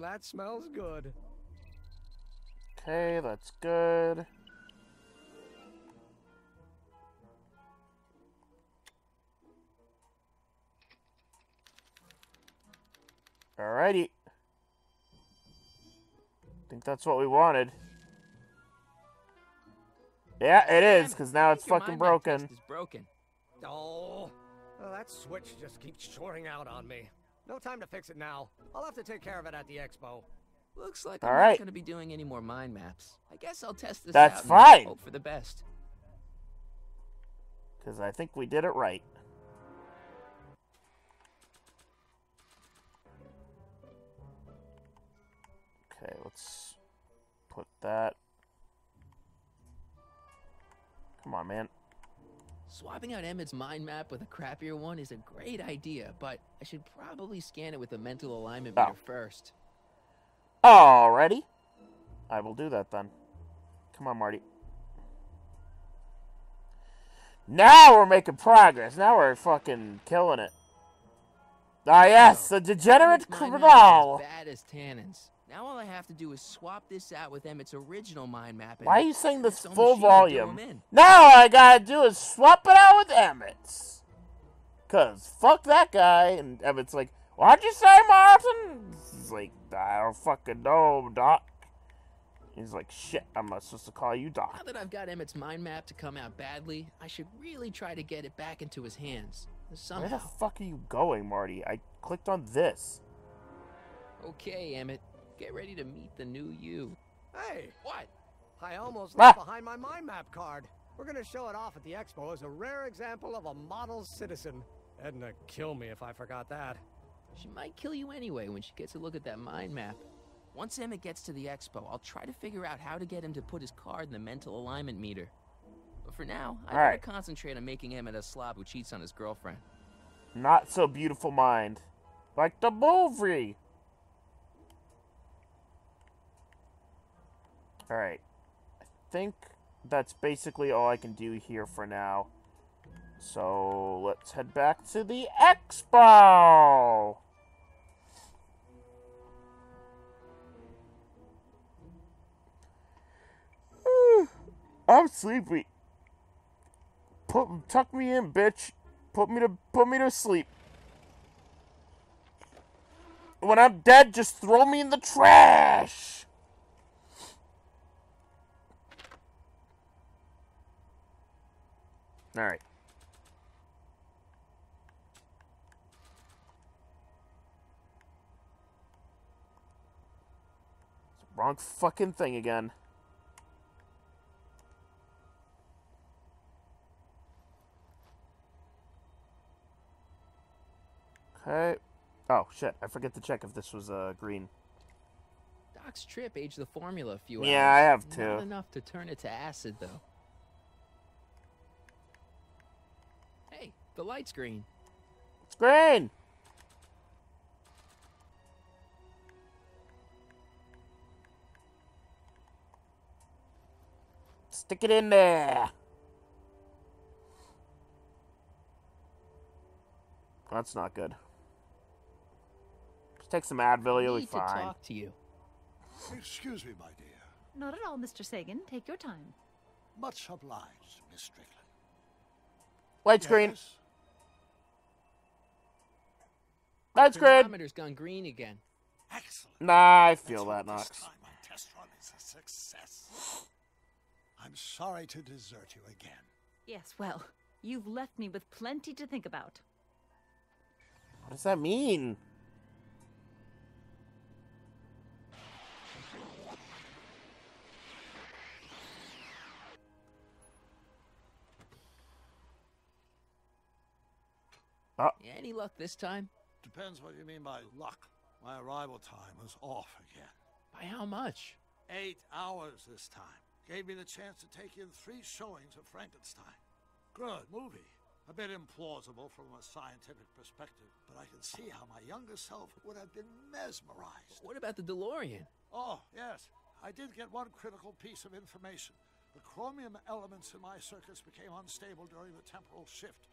That smells good. Okay, that's good. Alrighty. I think that's what we wanted. Yeah, it is, because now it's fucking broken. Is broken. Oh, that switch just keeps shorting out on me. No time to fix it now. I'll have to take care of it at the expo. Looks like All I'm right. not going to be doing any more mind maps. I guess I'll test this That's out fine. and hope for the best. Because I think we did it right. Okay, let's put that. Come on, man. Swapping out Emmett's mind map with a crappier one is a great idea, but I should probably scan it with a mental alignment meter first. Alrighty. I will do that then. Come on, Marty. Now we're making progress. Now we're fucking killing it. Ah, yes, a degenerate criminal. As bad as Tannen's. Now all I have to do is swap this out with Emmett's original mind map. Why are you saying this Its own full machine to do 'em volume? in. Now all I gotta do is swap it out with Emmett's. Cause fuck that guy. And Emmett's like, what'd you say, Martin? He's like, I don't fucking know, Doc. He's like, shit, I'm not supposed to call you Doc. Now that I've got Emmett's mind map to come out badly, I should really try to get it back into his hands. Somehow. Where the fuck are you going, Marty? I clicked on this. Okay, Emmett. Get ready to meet the new you. Hey! What? I almost left behind my mind map card. We're gonna show it off at the expo as a rare example of a model citizen. Edna, kill me if I forgot that. She might kill you anyway when she gets a look at that mind map. Once Emmett gets to the expo, I'll try to figure out how to get him to put his card in the mental alignment meter. But for now, I better concentrate on making Emmett a slob who cheats on his girlfriend. Not so beautiful mind. Like the movie. Alright. I think that's basically all I can do here for now. So, let's head back to the expo! I'm sleepy. Tuck me in, bitch. Put me to sleep. When I'm dead, just throw me in the trash. All right. Wrong fucking thing again. Okay. Oh, shit. I forget to check if this was green. Doc's trip aged the formula a few hours. Yeah, I have to. Not enough to turn it to acid, though. Hey, the light's green. It's green! Stick it in there. That's not good. Just take some Advil, you'll be fine. I need to talk to you. Excuse me, my dear. Not at all, Mr. Sagan. Take your time. Much obliged, Miss Strickland. Light's green. That's green. The thermometer's gone green again. Excellent. Nah, I feel that, Knox. This time my test run is a success. I'm sorry to desert you again. Yes, well, you've left me with plenty to think about. What does that mean? Any luck this time? Depends what you mean by luck. My arrival time was off again. By how much? 8 hours this time. Gave me the chance to take in 3 showings of Frankenstein. Good movie. A bit implausible from a scientific perspective, but I can see how my younger self would have been mesmerized. What about the DeLorean? Oh, yes. I did get one critical piece of information. The chromium elements in my circuits became unstable during the temporal shift.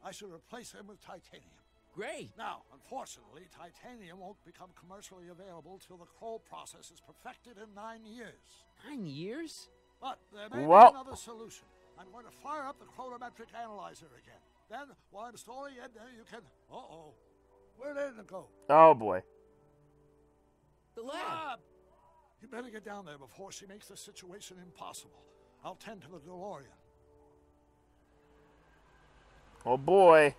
I should replace them with titanium. Great. Now, unfortunately, titanium won't become commercially available till the Kroll process is perfected in 9 years. 9 years? But there may be another solution. I'm going to fire up the chronometric analyzer again. Then, while I'm stalling Edna, you can... Uh-oh. Where'd Edna go? Oh, boy. The lab! You better get down there before she makes the situation impossible. I'll tend to the DeLorean. Oh, boy.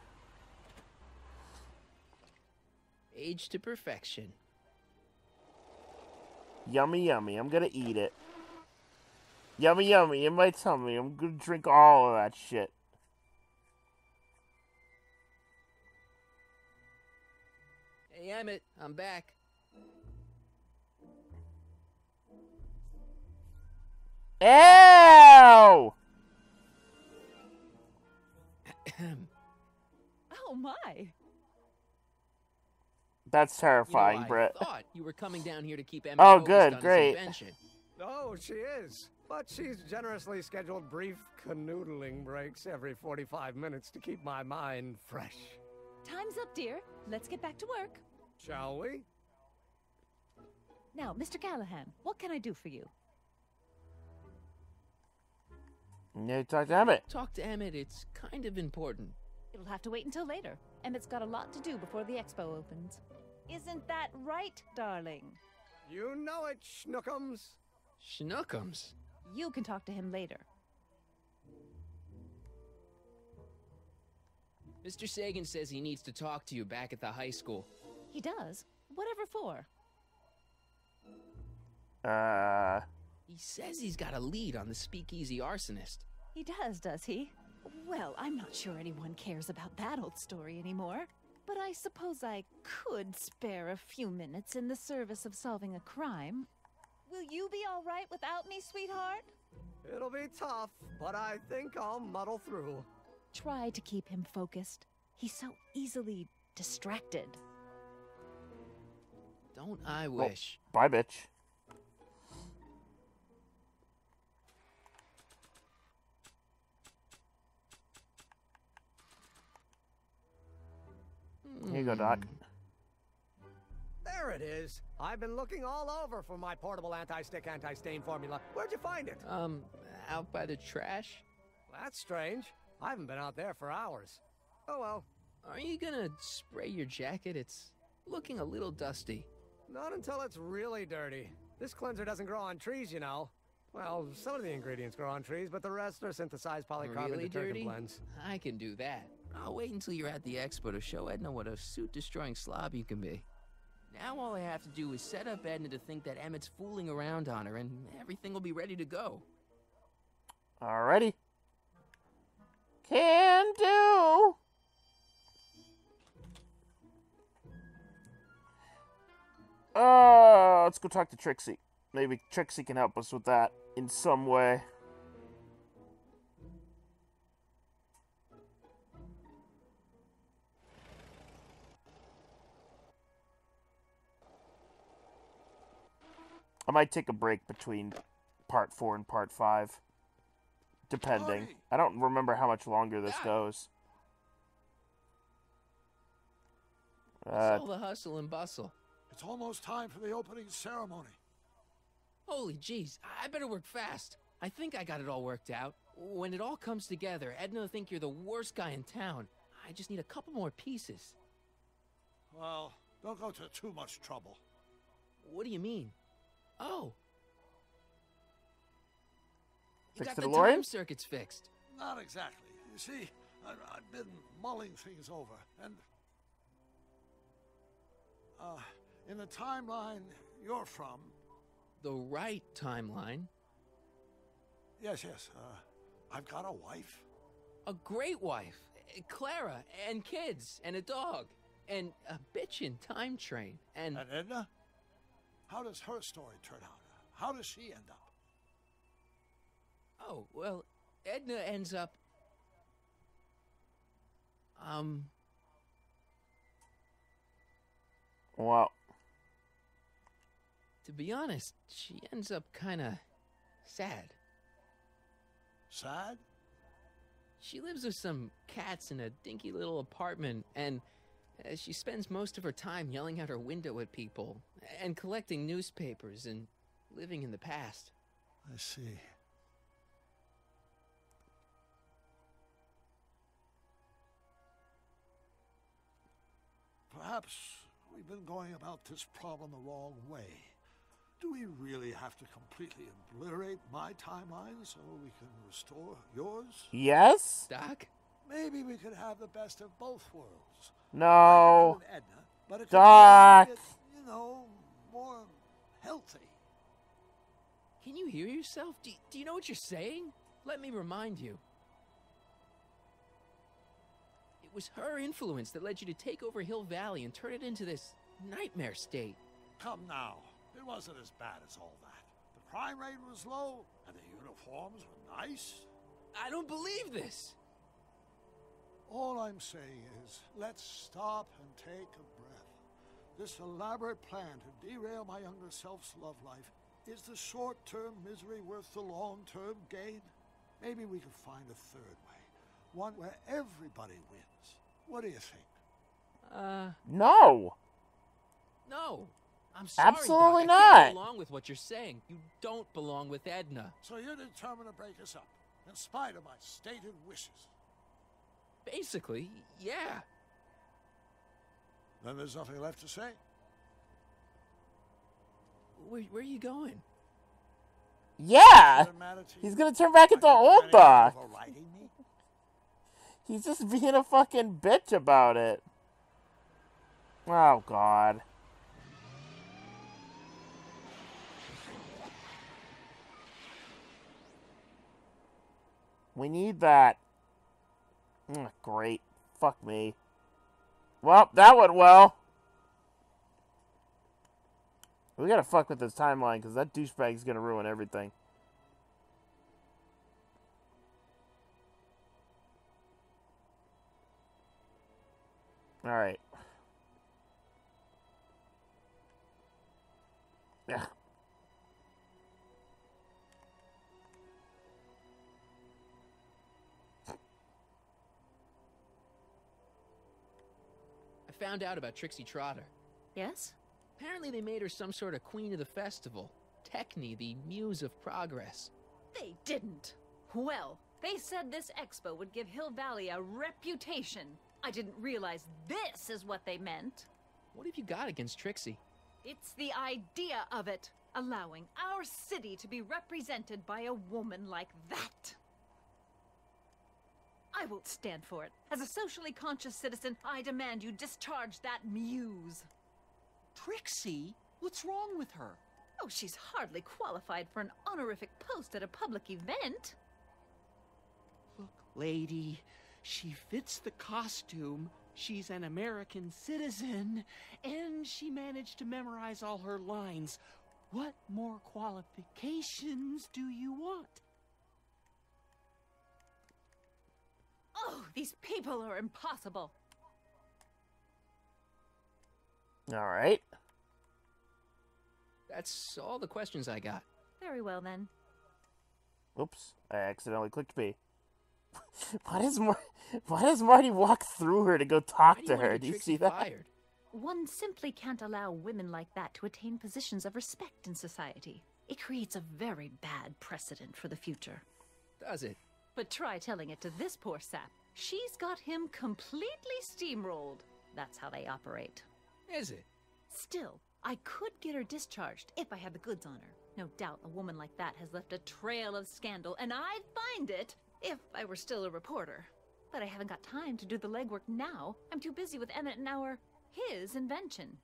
Aged to perfection. Yummy, yummy. I'm gonna eat it. Yummy, yummy. In my tummy. I'm gonna drink all of that shit. Hey, Emmett. I'm back. Ew! Oh, my. That's terrifying, Brett. I thought you were coming down here to keep Emmett Oh, focused good, on his great. invention. Oh, she is. But she's generously scheduled brief canoodling breaks every 45 minutes to keep my mind fresh. Time's up, dear. Let's get back to work. Shall we? Now, Mr. Callahan, what can I do for you? Yeah, talk to Emmett. Talk to Emmett. It's kind of important. It'll have to wait until later. Emmett's got a lot to do before the expo opens. Isn't that right, darling? You know it, Schnookums. Schnookums? You can talk to him later. Mr. Sagan says he needs to talk to you back at the high school. He does? Whatever for? He says he's got a lead on the speakeasy arsonist. He does he? Well, I'm not sure anyone cares about that old story anymore. But I suppose I could spare a few minutes in the service of solving a crime. Will you be all right without me, sweetheart? It'll be tough, but I think I'll muddle through. Try to keep him focused. He's so easily distracted. Don't I wish? Bye, bitch. Here you go, Doc. There it is. I've been looking all over for my portable anti-stick, anti-stain formula. Where'd you find it? Out by the trash. That's strange. I haven't been out there for hours. Oh well. Are you gonna spray your jacket? It's looking a little dusty. Not until it's really dirty. This cleanser doesn't grow on trees, you know. Well, some of the ingredients grow on trees, but the rest are synthesized polycarbonate Really detergent dirty? blends. I can do that. I'll wait until you're at the expo to show Edna what a suit-destroying slob you can be. Now all I have to do is set up Edna to think that Emmett's fooling around on her, and everything will be ready to go. Alrighty. Can do. Let's go talk to Trixie. Maybe Trixie can help us with that in some way. I might take a break between part 4 and part 5. Depending. I don't remember how much longer this goes. It's all the hustle and bustle. It's almost time for the opening ceremony. Holy jeez, I better work fast. I think I got it all worked out. When it all comes together, Edna will think you're the worst guy in town. I just need a couple more pieces. Well, don't go to too much trouble. What do you mean? Oh. You Fix got the the DeLorean? time circuits fixed. Not exactly. You see, I've been mulling things over, and in the timeline you're from. The right timeline? Yes. I've got a wife. A great wife. Clara, and kids, and a dog, and a bitchin' time train, and Edna? How does her story turn out? How does she end up? Oh, well, Edna ends up... Wow. To be honest, she ends up kinda sad. Sad? She lives with some cats in a dinky little apartment, and she spends most of her time yelling out her window at people, and collecting newspapers, and living in the past. I see. Perhaps we've been going about this problem the wrong way. Do we really have to completely obliterate my timeline so we can restore yours? Yes? Doc? Maybe we could have the best of both worlds. No. Edna, but it Doc. could make it, more healthy. Can you hear yourself? Do you know what you're saying? Let me remind you. It was her influence that led you to take over Hill Valley and turn it into this nightmare state. Come now. It wasn't as bad as all that. The crime rate was low, and the uniforms were nice. I don't believe this. All I'm saying is, let's stop and take a breath. This elaborate plan to derail my younger self's love life Is the short-term misery worth the long-term gain? Maybe we could find a third way. One where everybody wins. What do you think? No. No. I'm sorry, Absolutely Doc. I can't not. go along with what you're saying. You don't belong with Edna. So you're determined to break us up, in spite of my stated wishes. Basically, yeah. Then there's nothing left to say. Where are you going? Yeah. He's gonna turn back into old Doc. He's just being a fucking bitch about it. Oh, God. We need that. Great. Fuck me. Well, that went well. We gotta fuck with this timeline, because that douchebag's gonna ruin everything. Alright. Yeah. I found out about Trixie Trotter. Yes? Apparently they made her some sort of queen of the festival. Techni, the muse of progress. They didn't. Well, they said this expo would give Hill Valley a reputation. I didn't realize this is what they meant. What have you got against Trixie? It's the idea of it. Allowing our city to be represented by a woman like that. I won't stand for it. As a socially conscious citizen, I demand you discharge that muse. Trixie? What's wrong with her? Oh, she's hardly qualified for an honorific post at a public event. Look, lady, she fits the costume. She's an American citizen, and she managed to memorize all her lines. What more qualifications do you want? Oh, these people are impossible. All right. That's all the questions I got. Very well, then. Oops, I accidentally clicked B. Why does Marty walk through her to go talk to her? Do you see that? Fired? One simply can't allow women like that to attain positions of respect in society. It creates a very bad precedent for the future. Does it? But try telling it to this poor sap. She's got him completely steamrolled. That's how they operate. Is it? Still, I could get her discharged if I had the goods on her. No doubt a woman like that has left a trail of scandal, and I'd find it if I were still a reporter. But I haven't got time to do the legwork now. I'm too busy with Emmett and his invention.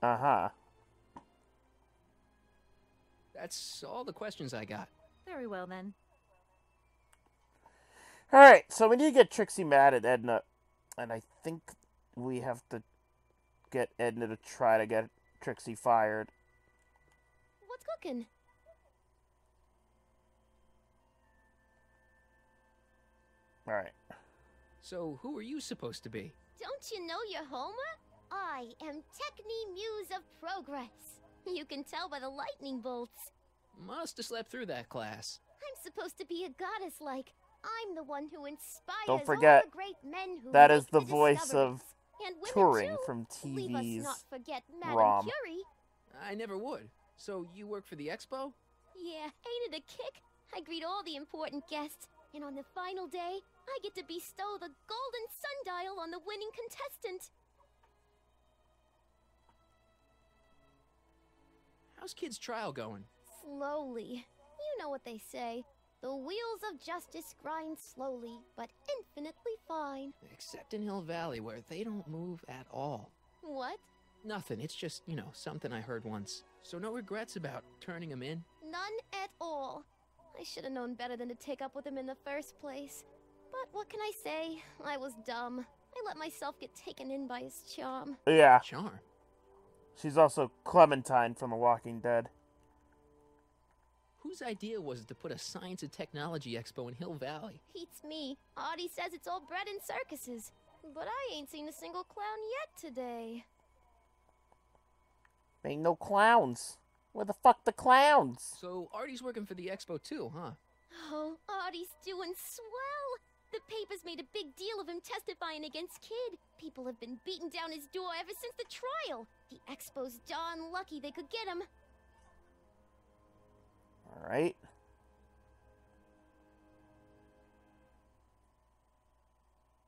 Uh-huh. That's all the questions I got. Very well, then. Alright, so we need to get Trixie mad at Edna. And I think we have to get Edna to try to get Trixie fired. What's cooking? Alright. So, who are you supposed to be? Don't you know your Homer? I am Techni Muse of Progress. You can tell by the lightning bolts. Must have slept through that class. I'm supposed to be a goddess like. I'm the one who inspires Don't forget, all the great men who that make is the voice of and women Turing too. from Leave us TV's not forget Madame ROM. Curie. I never would. So, you work for the expo? Yeah, ain't it a kick? I greet all the important guests, and on the final day, I get to bestow the golden sundial on the winning contestant. How's Kid's trial going? Slowly. You know what they say. The wheels of justice grind slowly, but infinitely fine. Except in Hill Valley, where they don't move at all. What? Nothing. It's just, something I heard once. So no regrets about turning him in? None at all. I should have known better than to take up with him in the first place. But what can I say? I was dumb. I let myself get taken in by his charm. Yeah. Charm? She's also Clementine from The Walking Dead. Whose idea was it to put a science and technology expo in Hill Valley? Beats me. Audie says it's all bred in circuses. But I ain't seen a single clown yet today. Ain't no clowns. Where the fuck the clowns? So Artie's working for the expo too, huh? Oh, Artie's doing swell. The papers made a big deal of him testifying against Kid. People have been beating down his door ever since the trial. The expo's darn lucky they could get him. All right.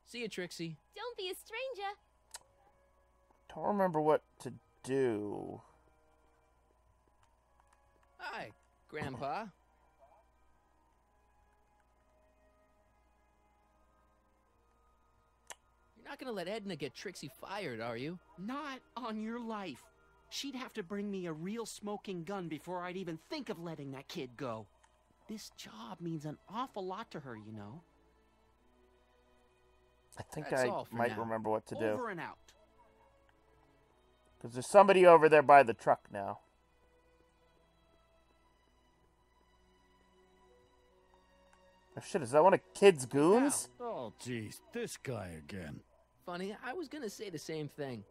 See you, Trixie. Don't be a stranger. Don't remember what to do. Hi, Grandpa. You're not gonna let Edna get Trixie fired, are you? Not on your life. She'd have to bring me a real smoking gun before I'd even think of letting that kid go. This job means an awful lot to her, you know. I think That's I all for might now. remember what to do. Over and out. Because there's somebody over there by the truck now. Oh shit, is that one of Kid's goons? Oh jeez, this guy again. Funny, I was gonna say the same thing.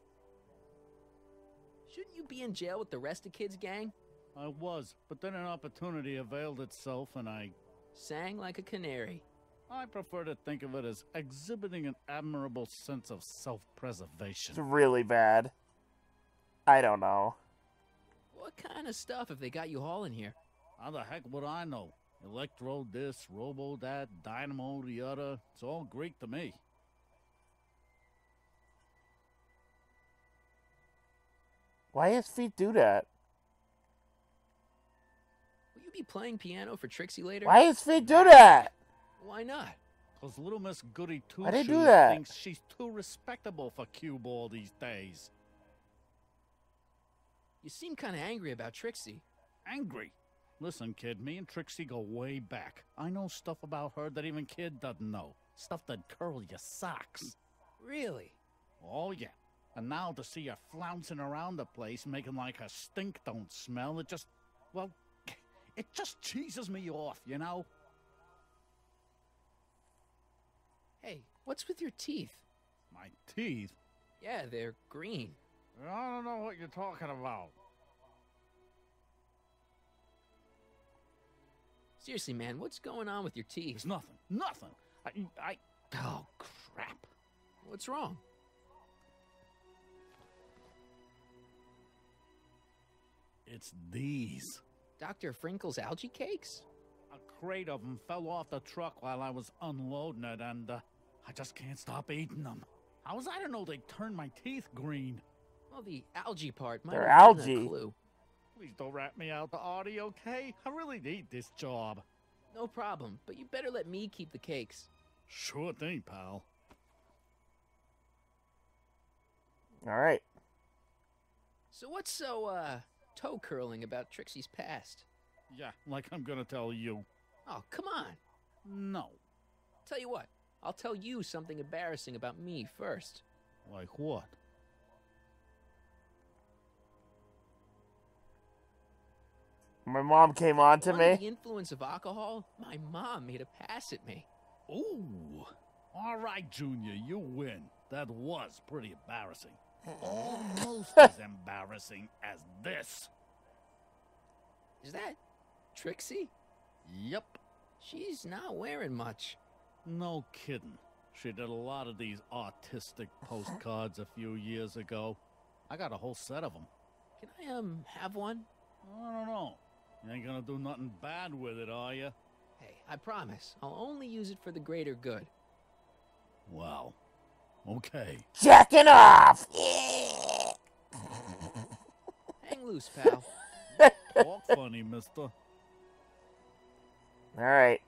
Shouldn't you be in jail with the rest of Kid's gang? I was, but then an opportunity availed itself and I sang like a canary. I prefer to think of it as exhibiting an admirable sense of self-preservation. It's really bad. I don't know. What kind of stuff have they got you hauling here? How the heck would I know? Electro this, robo that, dynamo the other. It's all Greek to me. Why does feet do that? Will you be playing piano for Trixie later? Why does feet do that? Why not? Cause little Miss Goody Why they do Two-Shoes that? thinks she's too respectable for cue ball these days. You seem kind of angry about Trixie. Angry? Listen, kid, me and Trixie go way back. I know stuff about her that even Kid doesn't know. Stuff that curl your socks. Really? Oh, yeah. And now to see her flouncing around the place, making like her stink don't smell, it just, well, it just cheeses me off, you know? Hey, what's with your teeth? My teeth? Yeah, they're green. I don't know what you're talking about. Seriously, man, what's going on with your teeth? It's nothing. Nothing. Oh, crap. What's wrong? It's these. Dr. Frinkle's algae cakes? A crate of them fell off the truck while I was unloading it, and I just can't stop eating them. How was I to know they turned my teeth green? Well, the algae part might They're have been algae. a clue. Please don't rat me out to Artie, okay? I really need this job. No problem, but you better let me keep the cakes. Sure thing, pal. All right. So what's so, toe curling about Trixie's past? Yeah, like I'm gonna tell you. Oh, come on. No. Tell you what, I'll tell you something embarrassing about me first. Like what? My mom came on to Under me. the influence of alcohol, my mom made a pass at me. Ooh. All right, Junior, you win. That was pretty embarrassing. Almost as embarrassing as this. Is that Trixie? Yep. She's not wearing much. No kidding. She did a lot of these artistic postcards a few years ago. I got a whole set of them. Can I, have one? I don't know. You ain't gonna do nothing bad with it, are you? Hey, I promise. I'll only use it for the greater good. Well, okay. Jacking off! Hang loose, pal. Talk funny, mister. All right.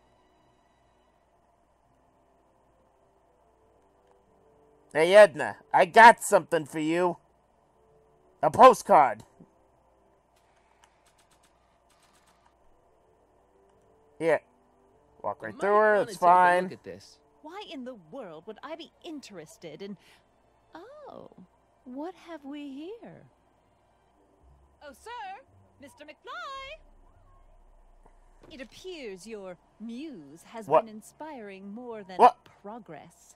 Hey, Edna, I got something for you. A postcard. Here. Walk right through her, it's fine. Look at this. Why in the world would I be interested in... Oh, what have we here? Oh, sir! Mr. McFly! It appears your muse has been inspiring more than progress.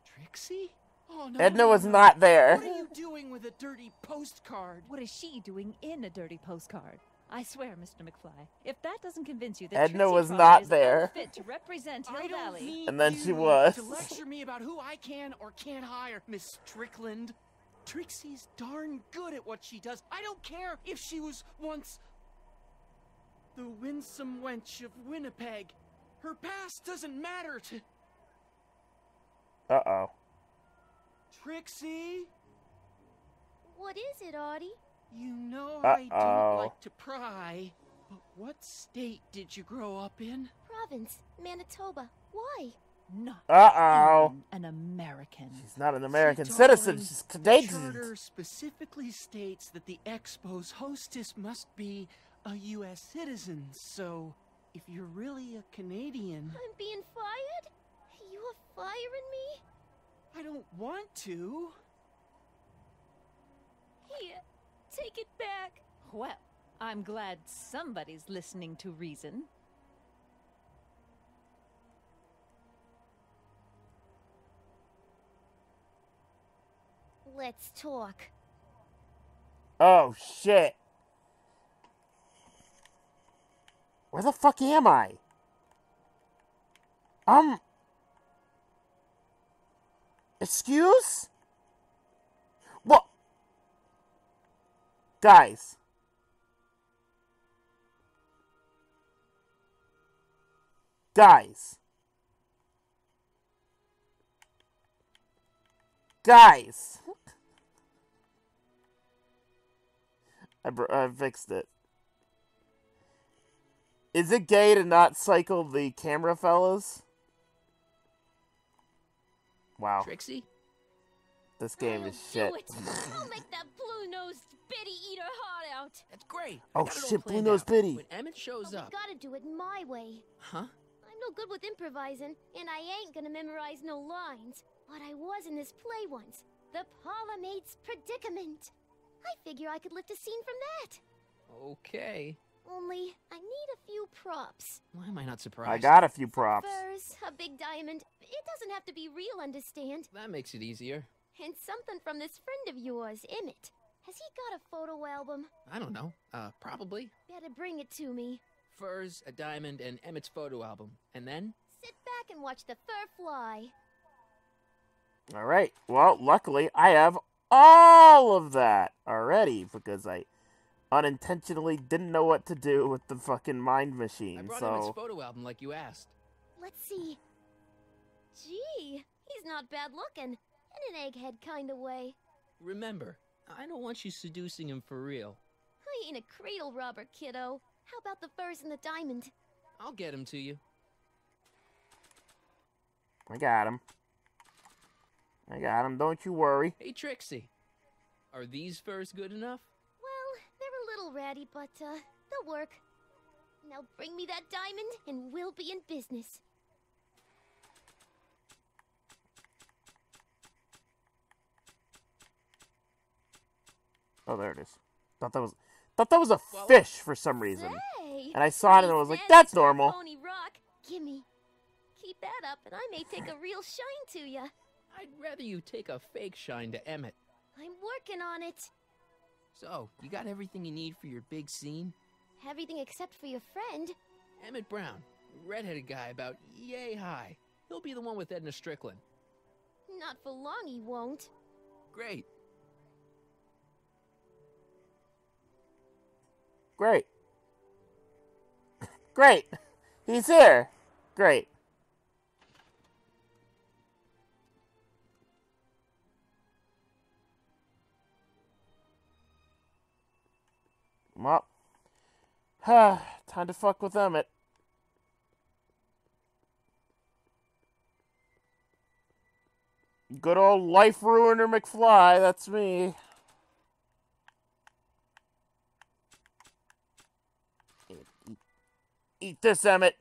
Trixie? Oh, no, Edna no, was no. not there. What are you doing with a dirty postcard? What is she doing in a dirty postcard? I swear, Mr. McFly, if that doesn't convince you that Edna Trixie was Trotter not is there. unfit to represent Hill I don't Valley. need And then you she was. to lecture me about who I can or can't hire, Miss Strickland. Trixie's darn good at what she does. I don't care if she was once the winsome wench of Winnipeg. Her past doesn't matter to... Uh-oh. Trixie? What is it, Artie? You know I Uh-oh. don't like to pry, but what state did you grow up in? Province, Manitoba. Why? Not Uh-oh. even an American. She's not an American See, citizen. darling, She's the Canadian. charter specifically states that the Expo's hostess must be a U.S. citizen, so if you're really a Canadian... I'm being fired? You are firing me? I don't want to. Here, take it back. Well, I'm glad somebody's listening to reason. Let's talk. Oh, shit. Where the fuck am I? Excuse? What? Guys. Guys. Guys. I fixed it. Is it gay to not cycle the camera, fellas? Wow. Trixie? This game is Do shit. it. I'll make that blue-nosed Biddy eat her heart out. That's great. Oh, I got it all shit, planned Blue-Nosed out. Biddy. When Emmett shows But up... we gotta do it my way. Huh? I'm no good with improvising, and I ain't gonna memorize no lines. But I was in this play once. The Parlor-Maid's Predicament. I figure I could lift a scene from that. Okay. Only, I need a few props. Why am I not surprised? I got a few props. Furs, a big diamond. It doesn't have to be real, understand? That makes it easier. And something from this friend of yours, Emmett. Has he got a photo album? I don't know. Probably. Better bring it to me. Furs, a diamond, and Emmett's photo album. And then? Sit back and watch the fur fly. Alright, well, luckily, I have all of that already, because I unintentionally didn't know what to do with the fucking mind machine, I brought so... Emmett's photo album like you asked. Let's see. Gee, he's not bad looking. In an egghead kind of way. Remember, I don't want you seducing him for real. I ain't a cradle robber, kiddo. How about the furs and the diamond? I'll get him to you. I got him. Don't you worry. Hey, Trixie. Are these furs good enough? Well, they're a little ratty, but, they'll work. Now bring me that diamond, and we'll be in business. Oh, there it is. Thought that was a fish for some reason. Say, And I saw it and I was like, that's normal. Pony rock. Gimme. Keep that up, and I may take a real shine to ya. I'd rather you take a fake shine to Emmett. I'm working on it. So, you got everything you need for your big scene? Everything except for your friend. Emmett Brown, redheaded guy about yay high. He'll be the one with Edna Strickland. Not for long, he won't. Great. Great. Great. He's here. Great. Well, time to fuck with Emmett. Good old life ruiner McFly, that's me. Eat this, Emmett.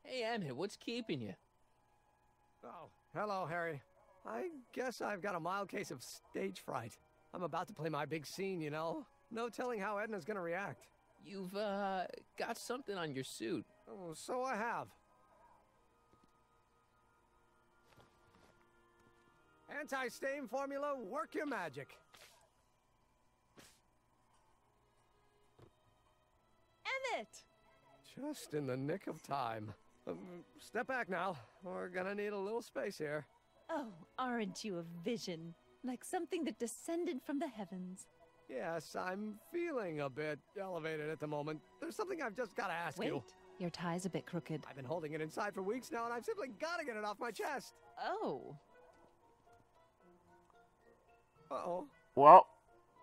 Hey, Emmett, what's keeping you? Oh, hello, Harry. I guess I've got a mild case of stage fright. I'm about to play my big scene, you know? No telling how Edna's gonna react. You've, got something on your suit. Oh, so I have. Anti-stain formula, work your magic. Emmett! Just in the nick of time. Step back now. We're gonna need a little space here. Oh, aren't you a vision? Like something that descended from the heavens. Yes, I'm feeling a bit elevated at the moment. There's something I've just gotta ask you. Wait, your tie's a bit crooked. I've been holding it inside for weeks now, and I've simply gotta get it off my chest. Oh. Uh-oh. Well.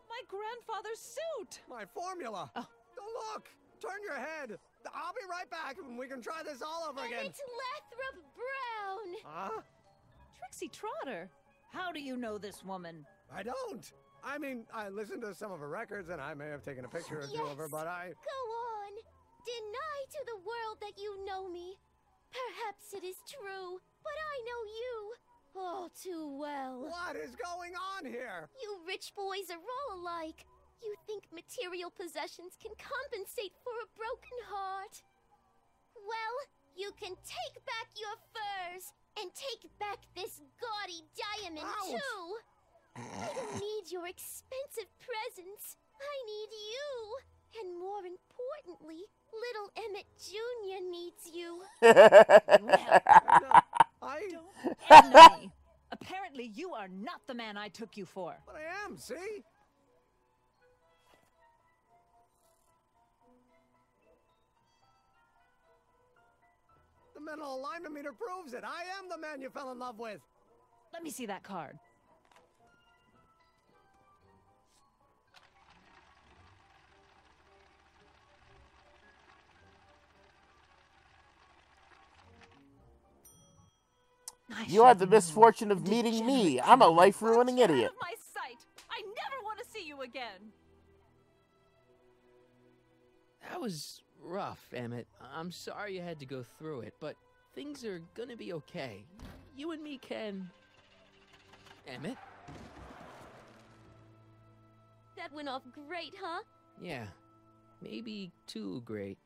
My grandfather's suit! My formula! Oh. Don't look! Turn your head! I'll be right back, and we can try this all over again. Emmett Lathrop Brown! Huh? Trixie Trotter! How do you know this woman? I don't! I mean, I listened to some of her records, and I may have taken a picture or two of her, but I... Go on! Deny to the world that you know me. Perhaps it is true, but I know you all too well. What is going on here? You rich boys are all alike. You think material possessions can compensate for a broken heart. Well, you can take back your furs and take back this gaudy diamond, Ouch. too. I don't need your expensive presents. I need you. And more importantly, little Emmett Jr. needs you. Edna, me. Apparently you are not the man I took you for. But I am, see? The mental alignment meter proves it. I am the man you fell in love with. Let me see that card. You had the misfortune of meeting me. I'm a life-ruining idiot. Out of my sight. I never want to see you again. That was rough, Emmett. I'm sorry you had to go through it, but things are gonna be okay. You and me can... Emmett? That went off great, huh? Yeah. Maybe too great.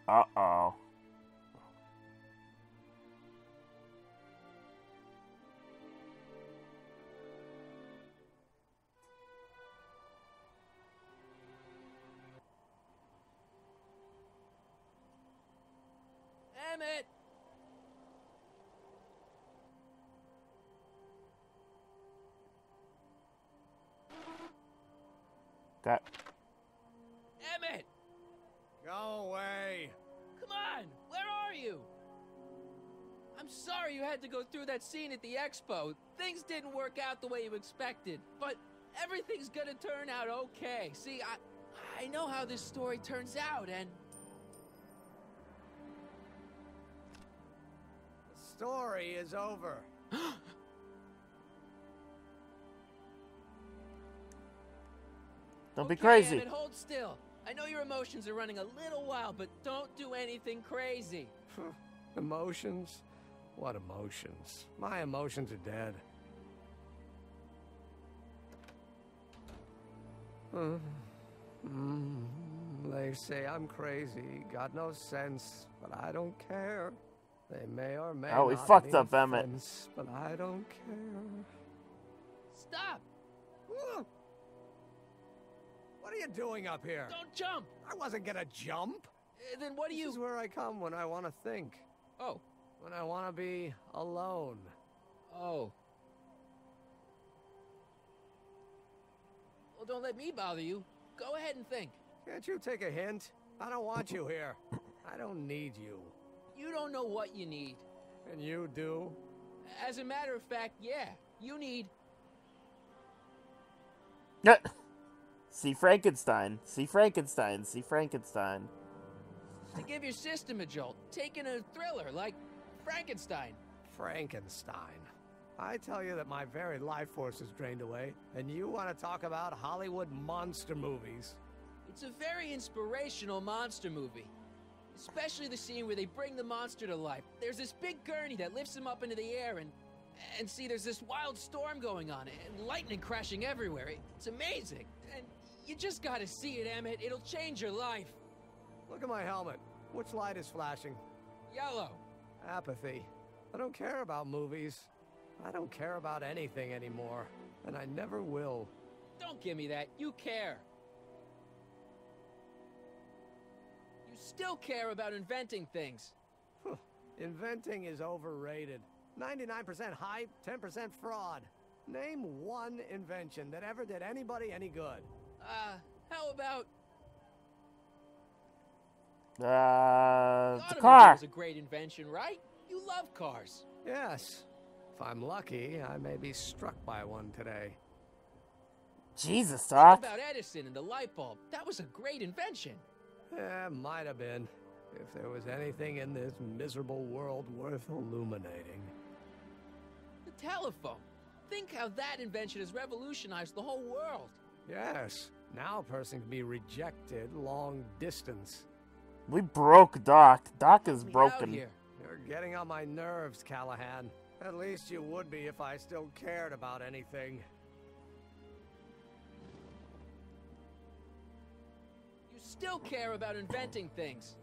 Uh-oh. Emmett! That. Emmett! Go away. Come on! Where are you? I'm sorry you had to go through that scene at the expo. Things didn't work out the way you expected, but everything's gonna turn out okay. See, I know how this story turns out, and... The story is over. Don't be crazy. Emmett, hold still. I know your emotions are running a little wild, but don't do anything crazy. Emotions? What emotions? My emotions are dead. They say I'm crazy, got no sense, but I don't care. They may or may Oh, we not fucked mean up, Emmett. offense, but I don't care. Stop! What are you doing up here? Don't jump! I wasn't gonna jump. Then what do you... This is where I come when I want to think. Oh. When I want to be alone. Oh. Well, don't let me bother you. Go ahead and think. Can't you take a hint? I don't want you here. I don't need you. You don't know what you need. And you do? As a matter of fact, yeah. You need... See Frankenstein. See Frankenstein. See Frankenstein. To give your system a jolt. Taking a thriller like Frankenstein. Frankenstein. I tell you that my very life force is drained away, and you want to talk about Hollywood monster movies. It's a very inspirational monster movie. Especially the scene where they bring the monster to life. There's this big gurney that lifts him up into the air, and And see, there's this wild storm going on, and lightning crashing everywhere. It's amazing. And you just gotta see it, Emmett. It'll change your life. Look at my helmet. Which light is flashing? Yellow. Apathy. I don't care about movies. I don't care about anything anymore. And I never will. Don't give me that. You care. You still care about inventing things. Inventing is overrated. 99% hype, 10% fraud. Name one invention that ever did anybody any good. How about... The car. was a great invention, right? You love cars. Yes. If I'm lucky, I may be struck by one today. Jesus, Doc. Think about Edison and the light bulb. That was a great invention. Might have been. If there was anything in this miserable world worth illuminating. The telephone. Think how that invention has revolutionized the whole world. Yes. Now a person can be rejected long distance. We broke Doc. Doc is broken. You're getting on my nerves, Callahan. At least you would be if I still cared about anything. You still care about inventing things.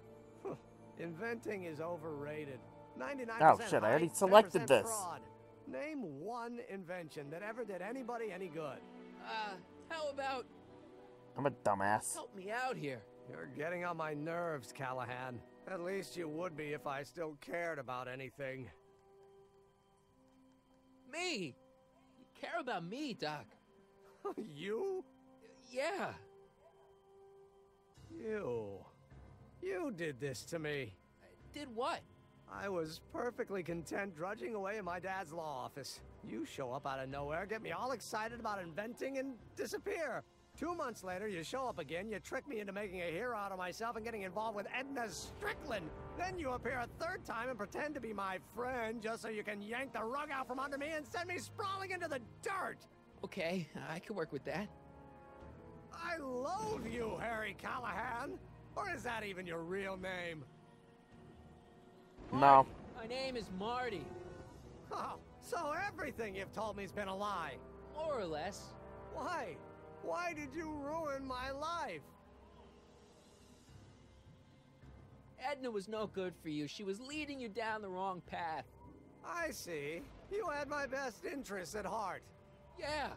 Inventing is overrated. 99% Oh shit, I already selected this. Fraud. Name one invention that ever did anybody any good. How about... I'm a dumbass. Help me out here. You're getting on my nerves, Callahan. At least you would be if I still cared about anything. Me? You care about me, Doc. You? Yeah. You did this to me. Did what? I was perfectly content drudging away in my dad's law office. You show up out of nowhere, get me all excited about inventing, and disappear. 2 months later, you show up again, you trick me into making a hero out of myself and getting involved with Edna Strickland. Then you appear a third time and pretend to be my friend just so you can yank the rug out from under me and send me sprawling into the dirt. Okay, I can work with that. I loathe you, Harry Callahan. Or is that even your real name? No. My name is Marty. Oh, so everything you've told me's been a lie. More or less. Why? Why did you ruin my life? Edna was no good for you. She was leading you down the wrong path. I see. You had my best interests at heart. Yeah.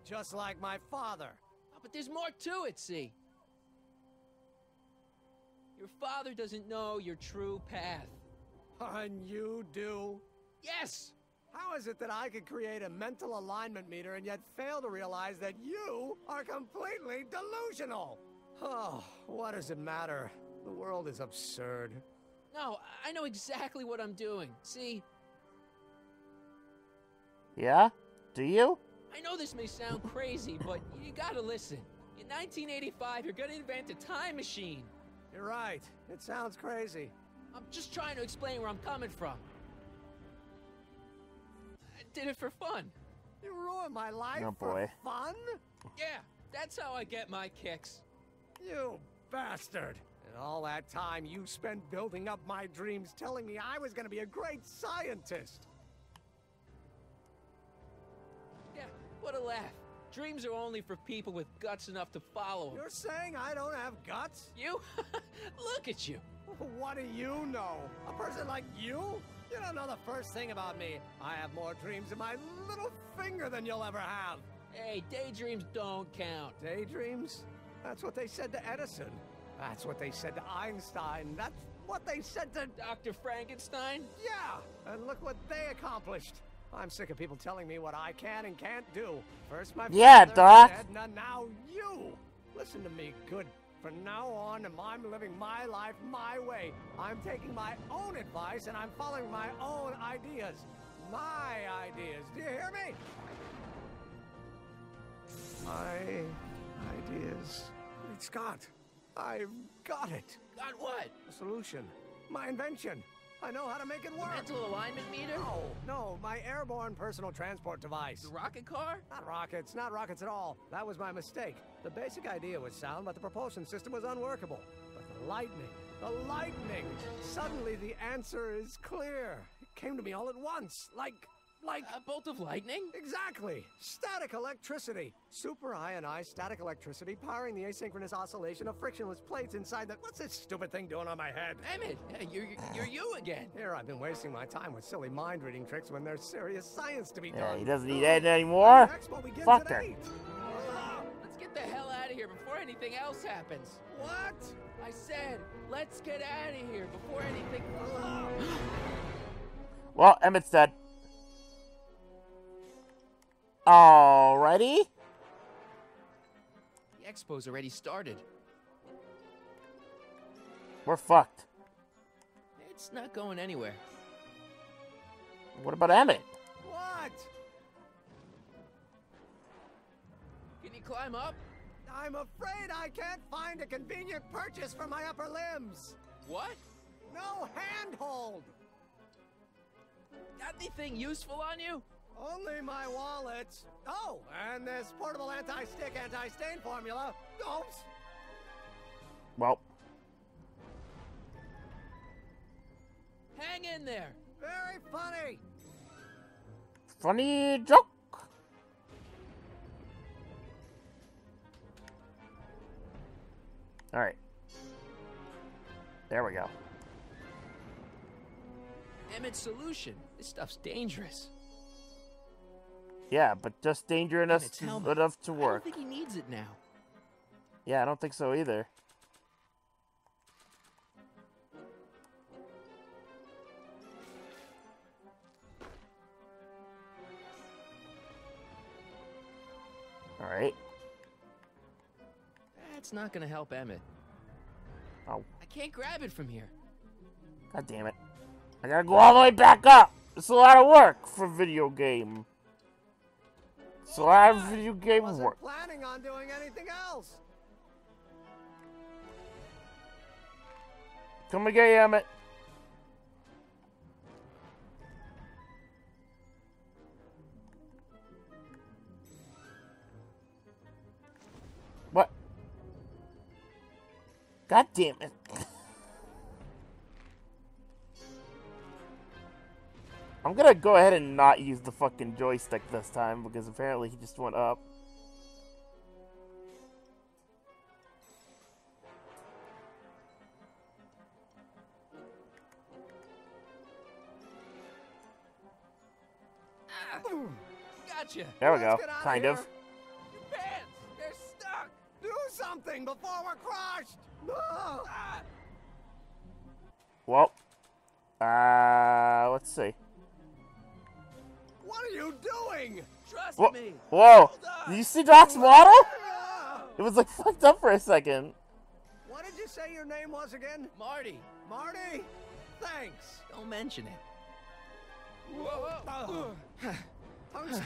Just like my father. Oh, but there's more to it, see. Your father doesn't know your true path. And you do? Yes! How is it that I could create a mental alignment meter and yet fail to realize that you are completely delusional? Oh, what does it matter? The world is absurd. No, I know exactly what I'm doing. See? Yeah? Do you? I know this may sound crazy, but you gotta listen. In 1985, you're gonna invent a time machine. You're right. It sounds crazy. I'm just trying to explain where I'm coming from. I did it for fun. You ruined my life boy. for fun? Yeah, that's how I get my kicks. You bastard. And all that time you spent building up my dreams, telling me I was going to be a great scientist. Yeah, what a laugh. Dreams are only for people with guts enough to follow them. You're saying I don't have guts? You? Look at you. What do you know? A person like you? You don't know the first thing about me. I have more dreams in my little finger than you'll ever have. Hey, daydreams don't count. Daydreams? That's what they said to Edison. That's what they said to Einstein. That's what they said to... Dr. Frankenstein? Yeah, and look what they accomplished. I'm sick of people telling me what I can and can't do. First my yeah, father, Doc. Edna, now you. Listen to me, good. From now on, I'm living my life my way. I'm taking my own advice and I'm following my own ideas. My ideas. Do you hear me? My ideas. Great Scott. I've got it. Got what? A solution. My invention. I know how to make it work. Mental alignment meter? No, my airborne personal transport device. The rocket car? Not rockets at all. That was my mistake. The basic idea was sound, but the propulsion system was unworkable. But the lightning. Suddenly the answer is clear. It came to me all at once, like Like a bolt of lightning? Exactly. Static electricity. Super ionized static electricity powering the asynchronous oscillation of frictionless plates inside the... What's this stupid thing doing on my head? Emmett, you're you again. Here, I've been wasting my time with silly mind-reading tricks when there's serious science to be done. Yeah, he doesn't need Ed anymore. Fuck her. Let's get the hell out of here before anything else happens. What? I said, let's get out of here before anything... Well, Emmett's dead. Alrighty. The expo's already started. We're fucked. It's not going anywhere. What about Emmett? What? Can you climb up? I'm afraid I can't find a convenient purchase for my upper limbs. What? No handhold. Got anything useful on you? Only my wallet. Oh, and this portable anti-stick, anti-stain formula. Oops. Well. Hang in there. Very funny. Funny joke. All right. There we go. Emmett's solution. This stuff's dangerous. Yeah, but just dangerous enough to I work. don't think he needs it now. Yeah, I don't think so either. All right. That's not gonna help Emmett. Oh. I can't grab it from here. God damn it. I gotta go all the way back up. It's a lot of work for video game. It's a lot of video game work. Wasn't planning on doing anything else. Come and get you, Emmett. What? God damn it. I'm gonna go ahead and not use the fucking joystick this time because apparently he just went up. Gotcha. There we go. Let's get out Kind here. of. Your pants, they're stuck. Do something before we're crushed. Ah. Well, let's see. What are you doing? Trust Whoa. me. Whoa. Did you see Doc's model? It was like fucked up for a second. What did you say your name was again? Marty. Marty? Thanks. Don't mention it. Tungsten.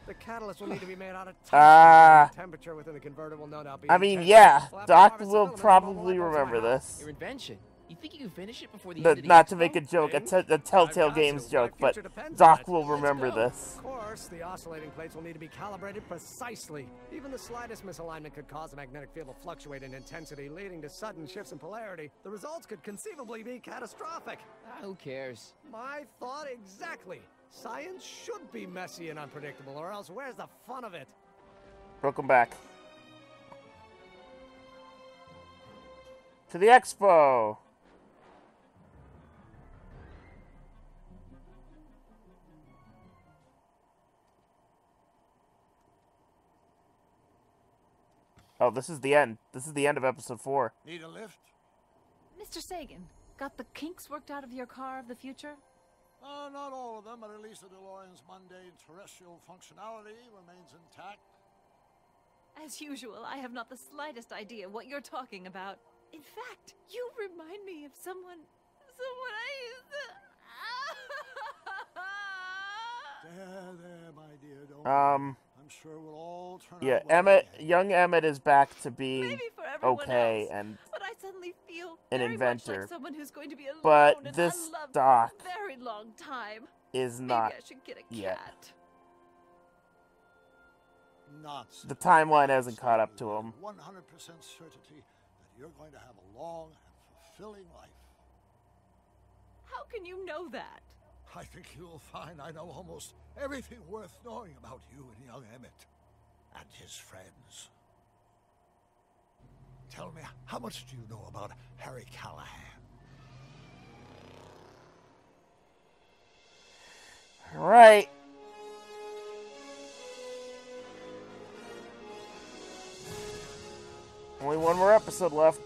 The catalyst will need to be made out of Ah. temperature within the converter will no doubt be I mean, intense. yeah, We'll have to Doc harvest will filaments from mobile probably eyeballs in remember my house. this. Your invention. You think you can finish it before the end of the Not to expo? make a joke, a Telltale I've got Games to. joke, My but future depends Doc on it. will remember Let's go. this. Of course, the oscillating plates will need to be calibrated precisely. Even the slightest misalignment could cause the magnetic field to fluctuate in intensity, leading to sudden shifts in polarity. The results could conceivably be catastrophic. Who cares? My thought exactly. Science should be messy and unpredictable, or else where's the fun of it? Welcome back to the expo. Oh, this is the end. This is the end of episode 4. Need a lift? Mr. Sagan, got the kinks worked out of your car of the future? Not all of them, but at least the DeLorean's mundane terrestrial functionality remains intact. As usual, I have not the slightest idea what you're talking about. In fact, you remind me of someone I used to... There, my dear, don't worry. I'm sure we'll all turn Yeah, out well Emmett, again. young Emmett is back to being Maybe for everyone okay else, and but I suddenly feel an very inventor. much like someone who's going to be alone But and this unloved Doc for a very long time. is Maybe not I should get a yet. cat. Nonsense. The timeline hasn't caught up to him. 100% certainty that you're going to have a long and fulfilling life. How can you know that? I think you'll find I know almost everything worth knowing about you and young Emmett and his friends. Tell me, how much do you know about Harry Callahan? All right. Only one more episode left.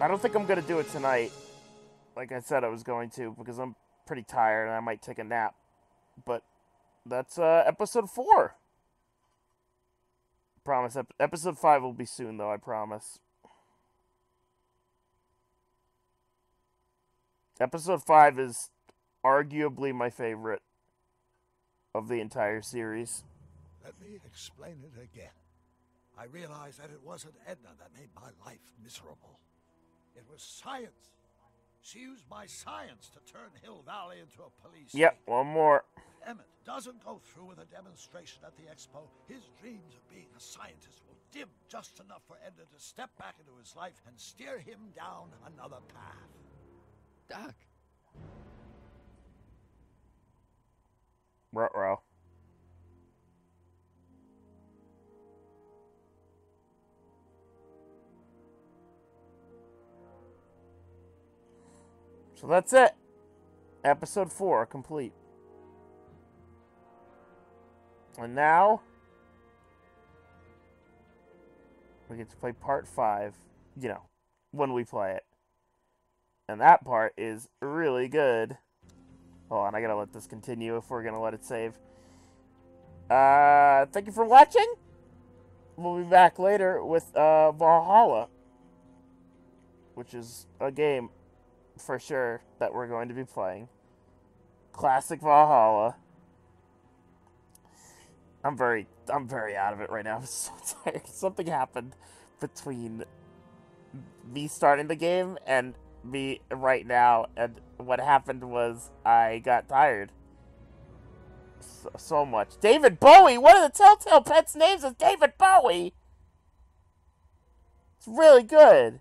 I don't think I'm going to do it tonight. Like I said I was going to, because I'm pretty tired and I might take a nap. But that's episode 4. Promise. Episode 5 will be soon, though, I promise. Episode 5 is arguably my favorite of the entire series. Let me explain it again. I realized that it wasn't Edna that made my life miserable. It was science. She used my science to turn Hill Valley into a police Yep, state. one more. Emmett doesn't go through with a demonstration at the expo. His dreams of being a scientist will dim just enough for Edna to step back into his life and steer him down another path. Doc. Ruh-roh. So that's it. Episode 4 complete. And now we get to play part 5, you know, when we play it. And that part is really good. Hold on, I gotta let this continue if we're gonna let it save. Thank you for watching. We'll be back later with Valhalla, which is a game for sure that we're going to be playing. Classic Valhalla. I'm very out of it right now. I'm so tired. Something happened between me starting the game and me right now, and what happened was I got tired. So much. David Bowie! One of the Telltale Pets names is David Bowie! It's really good.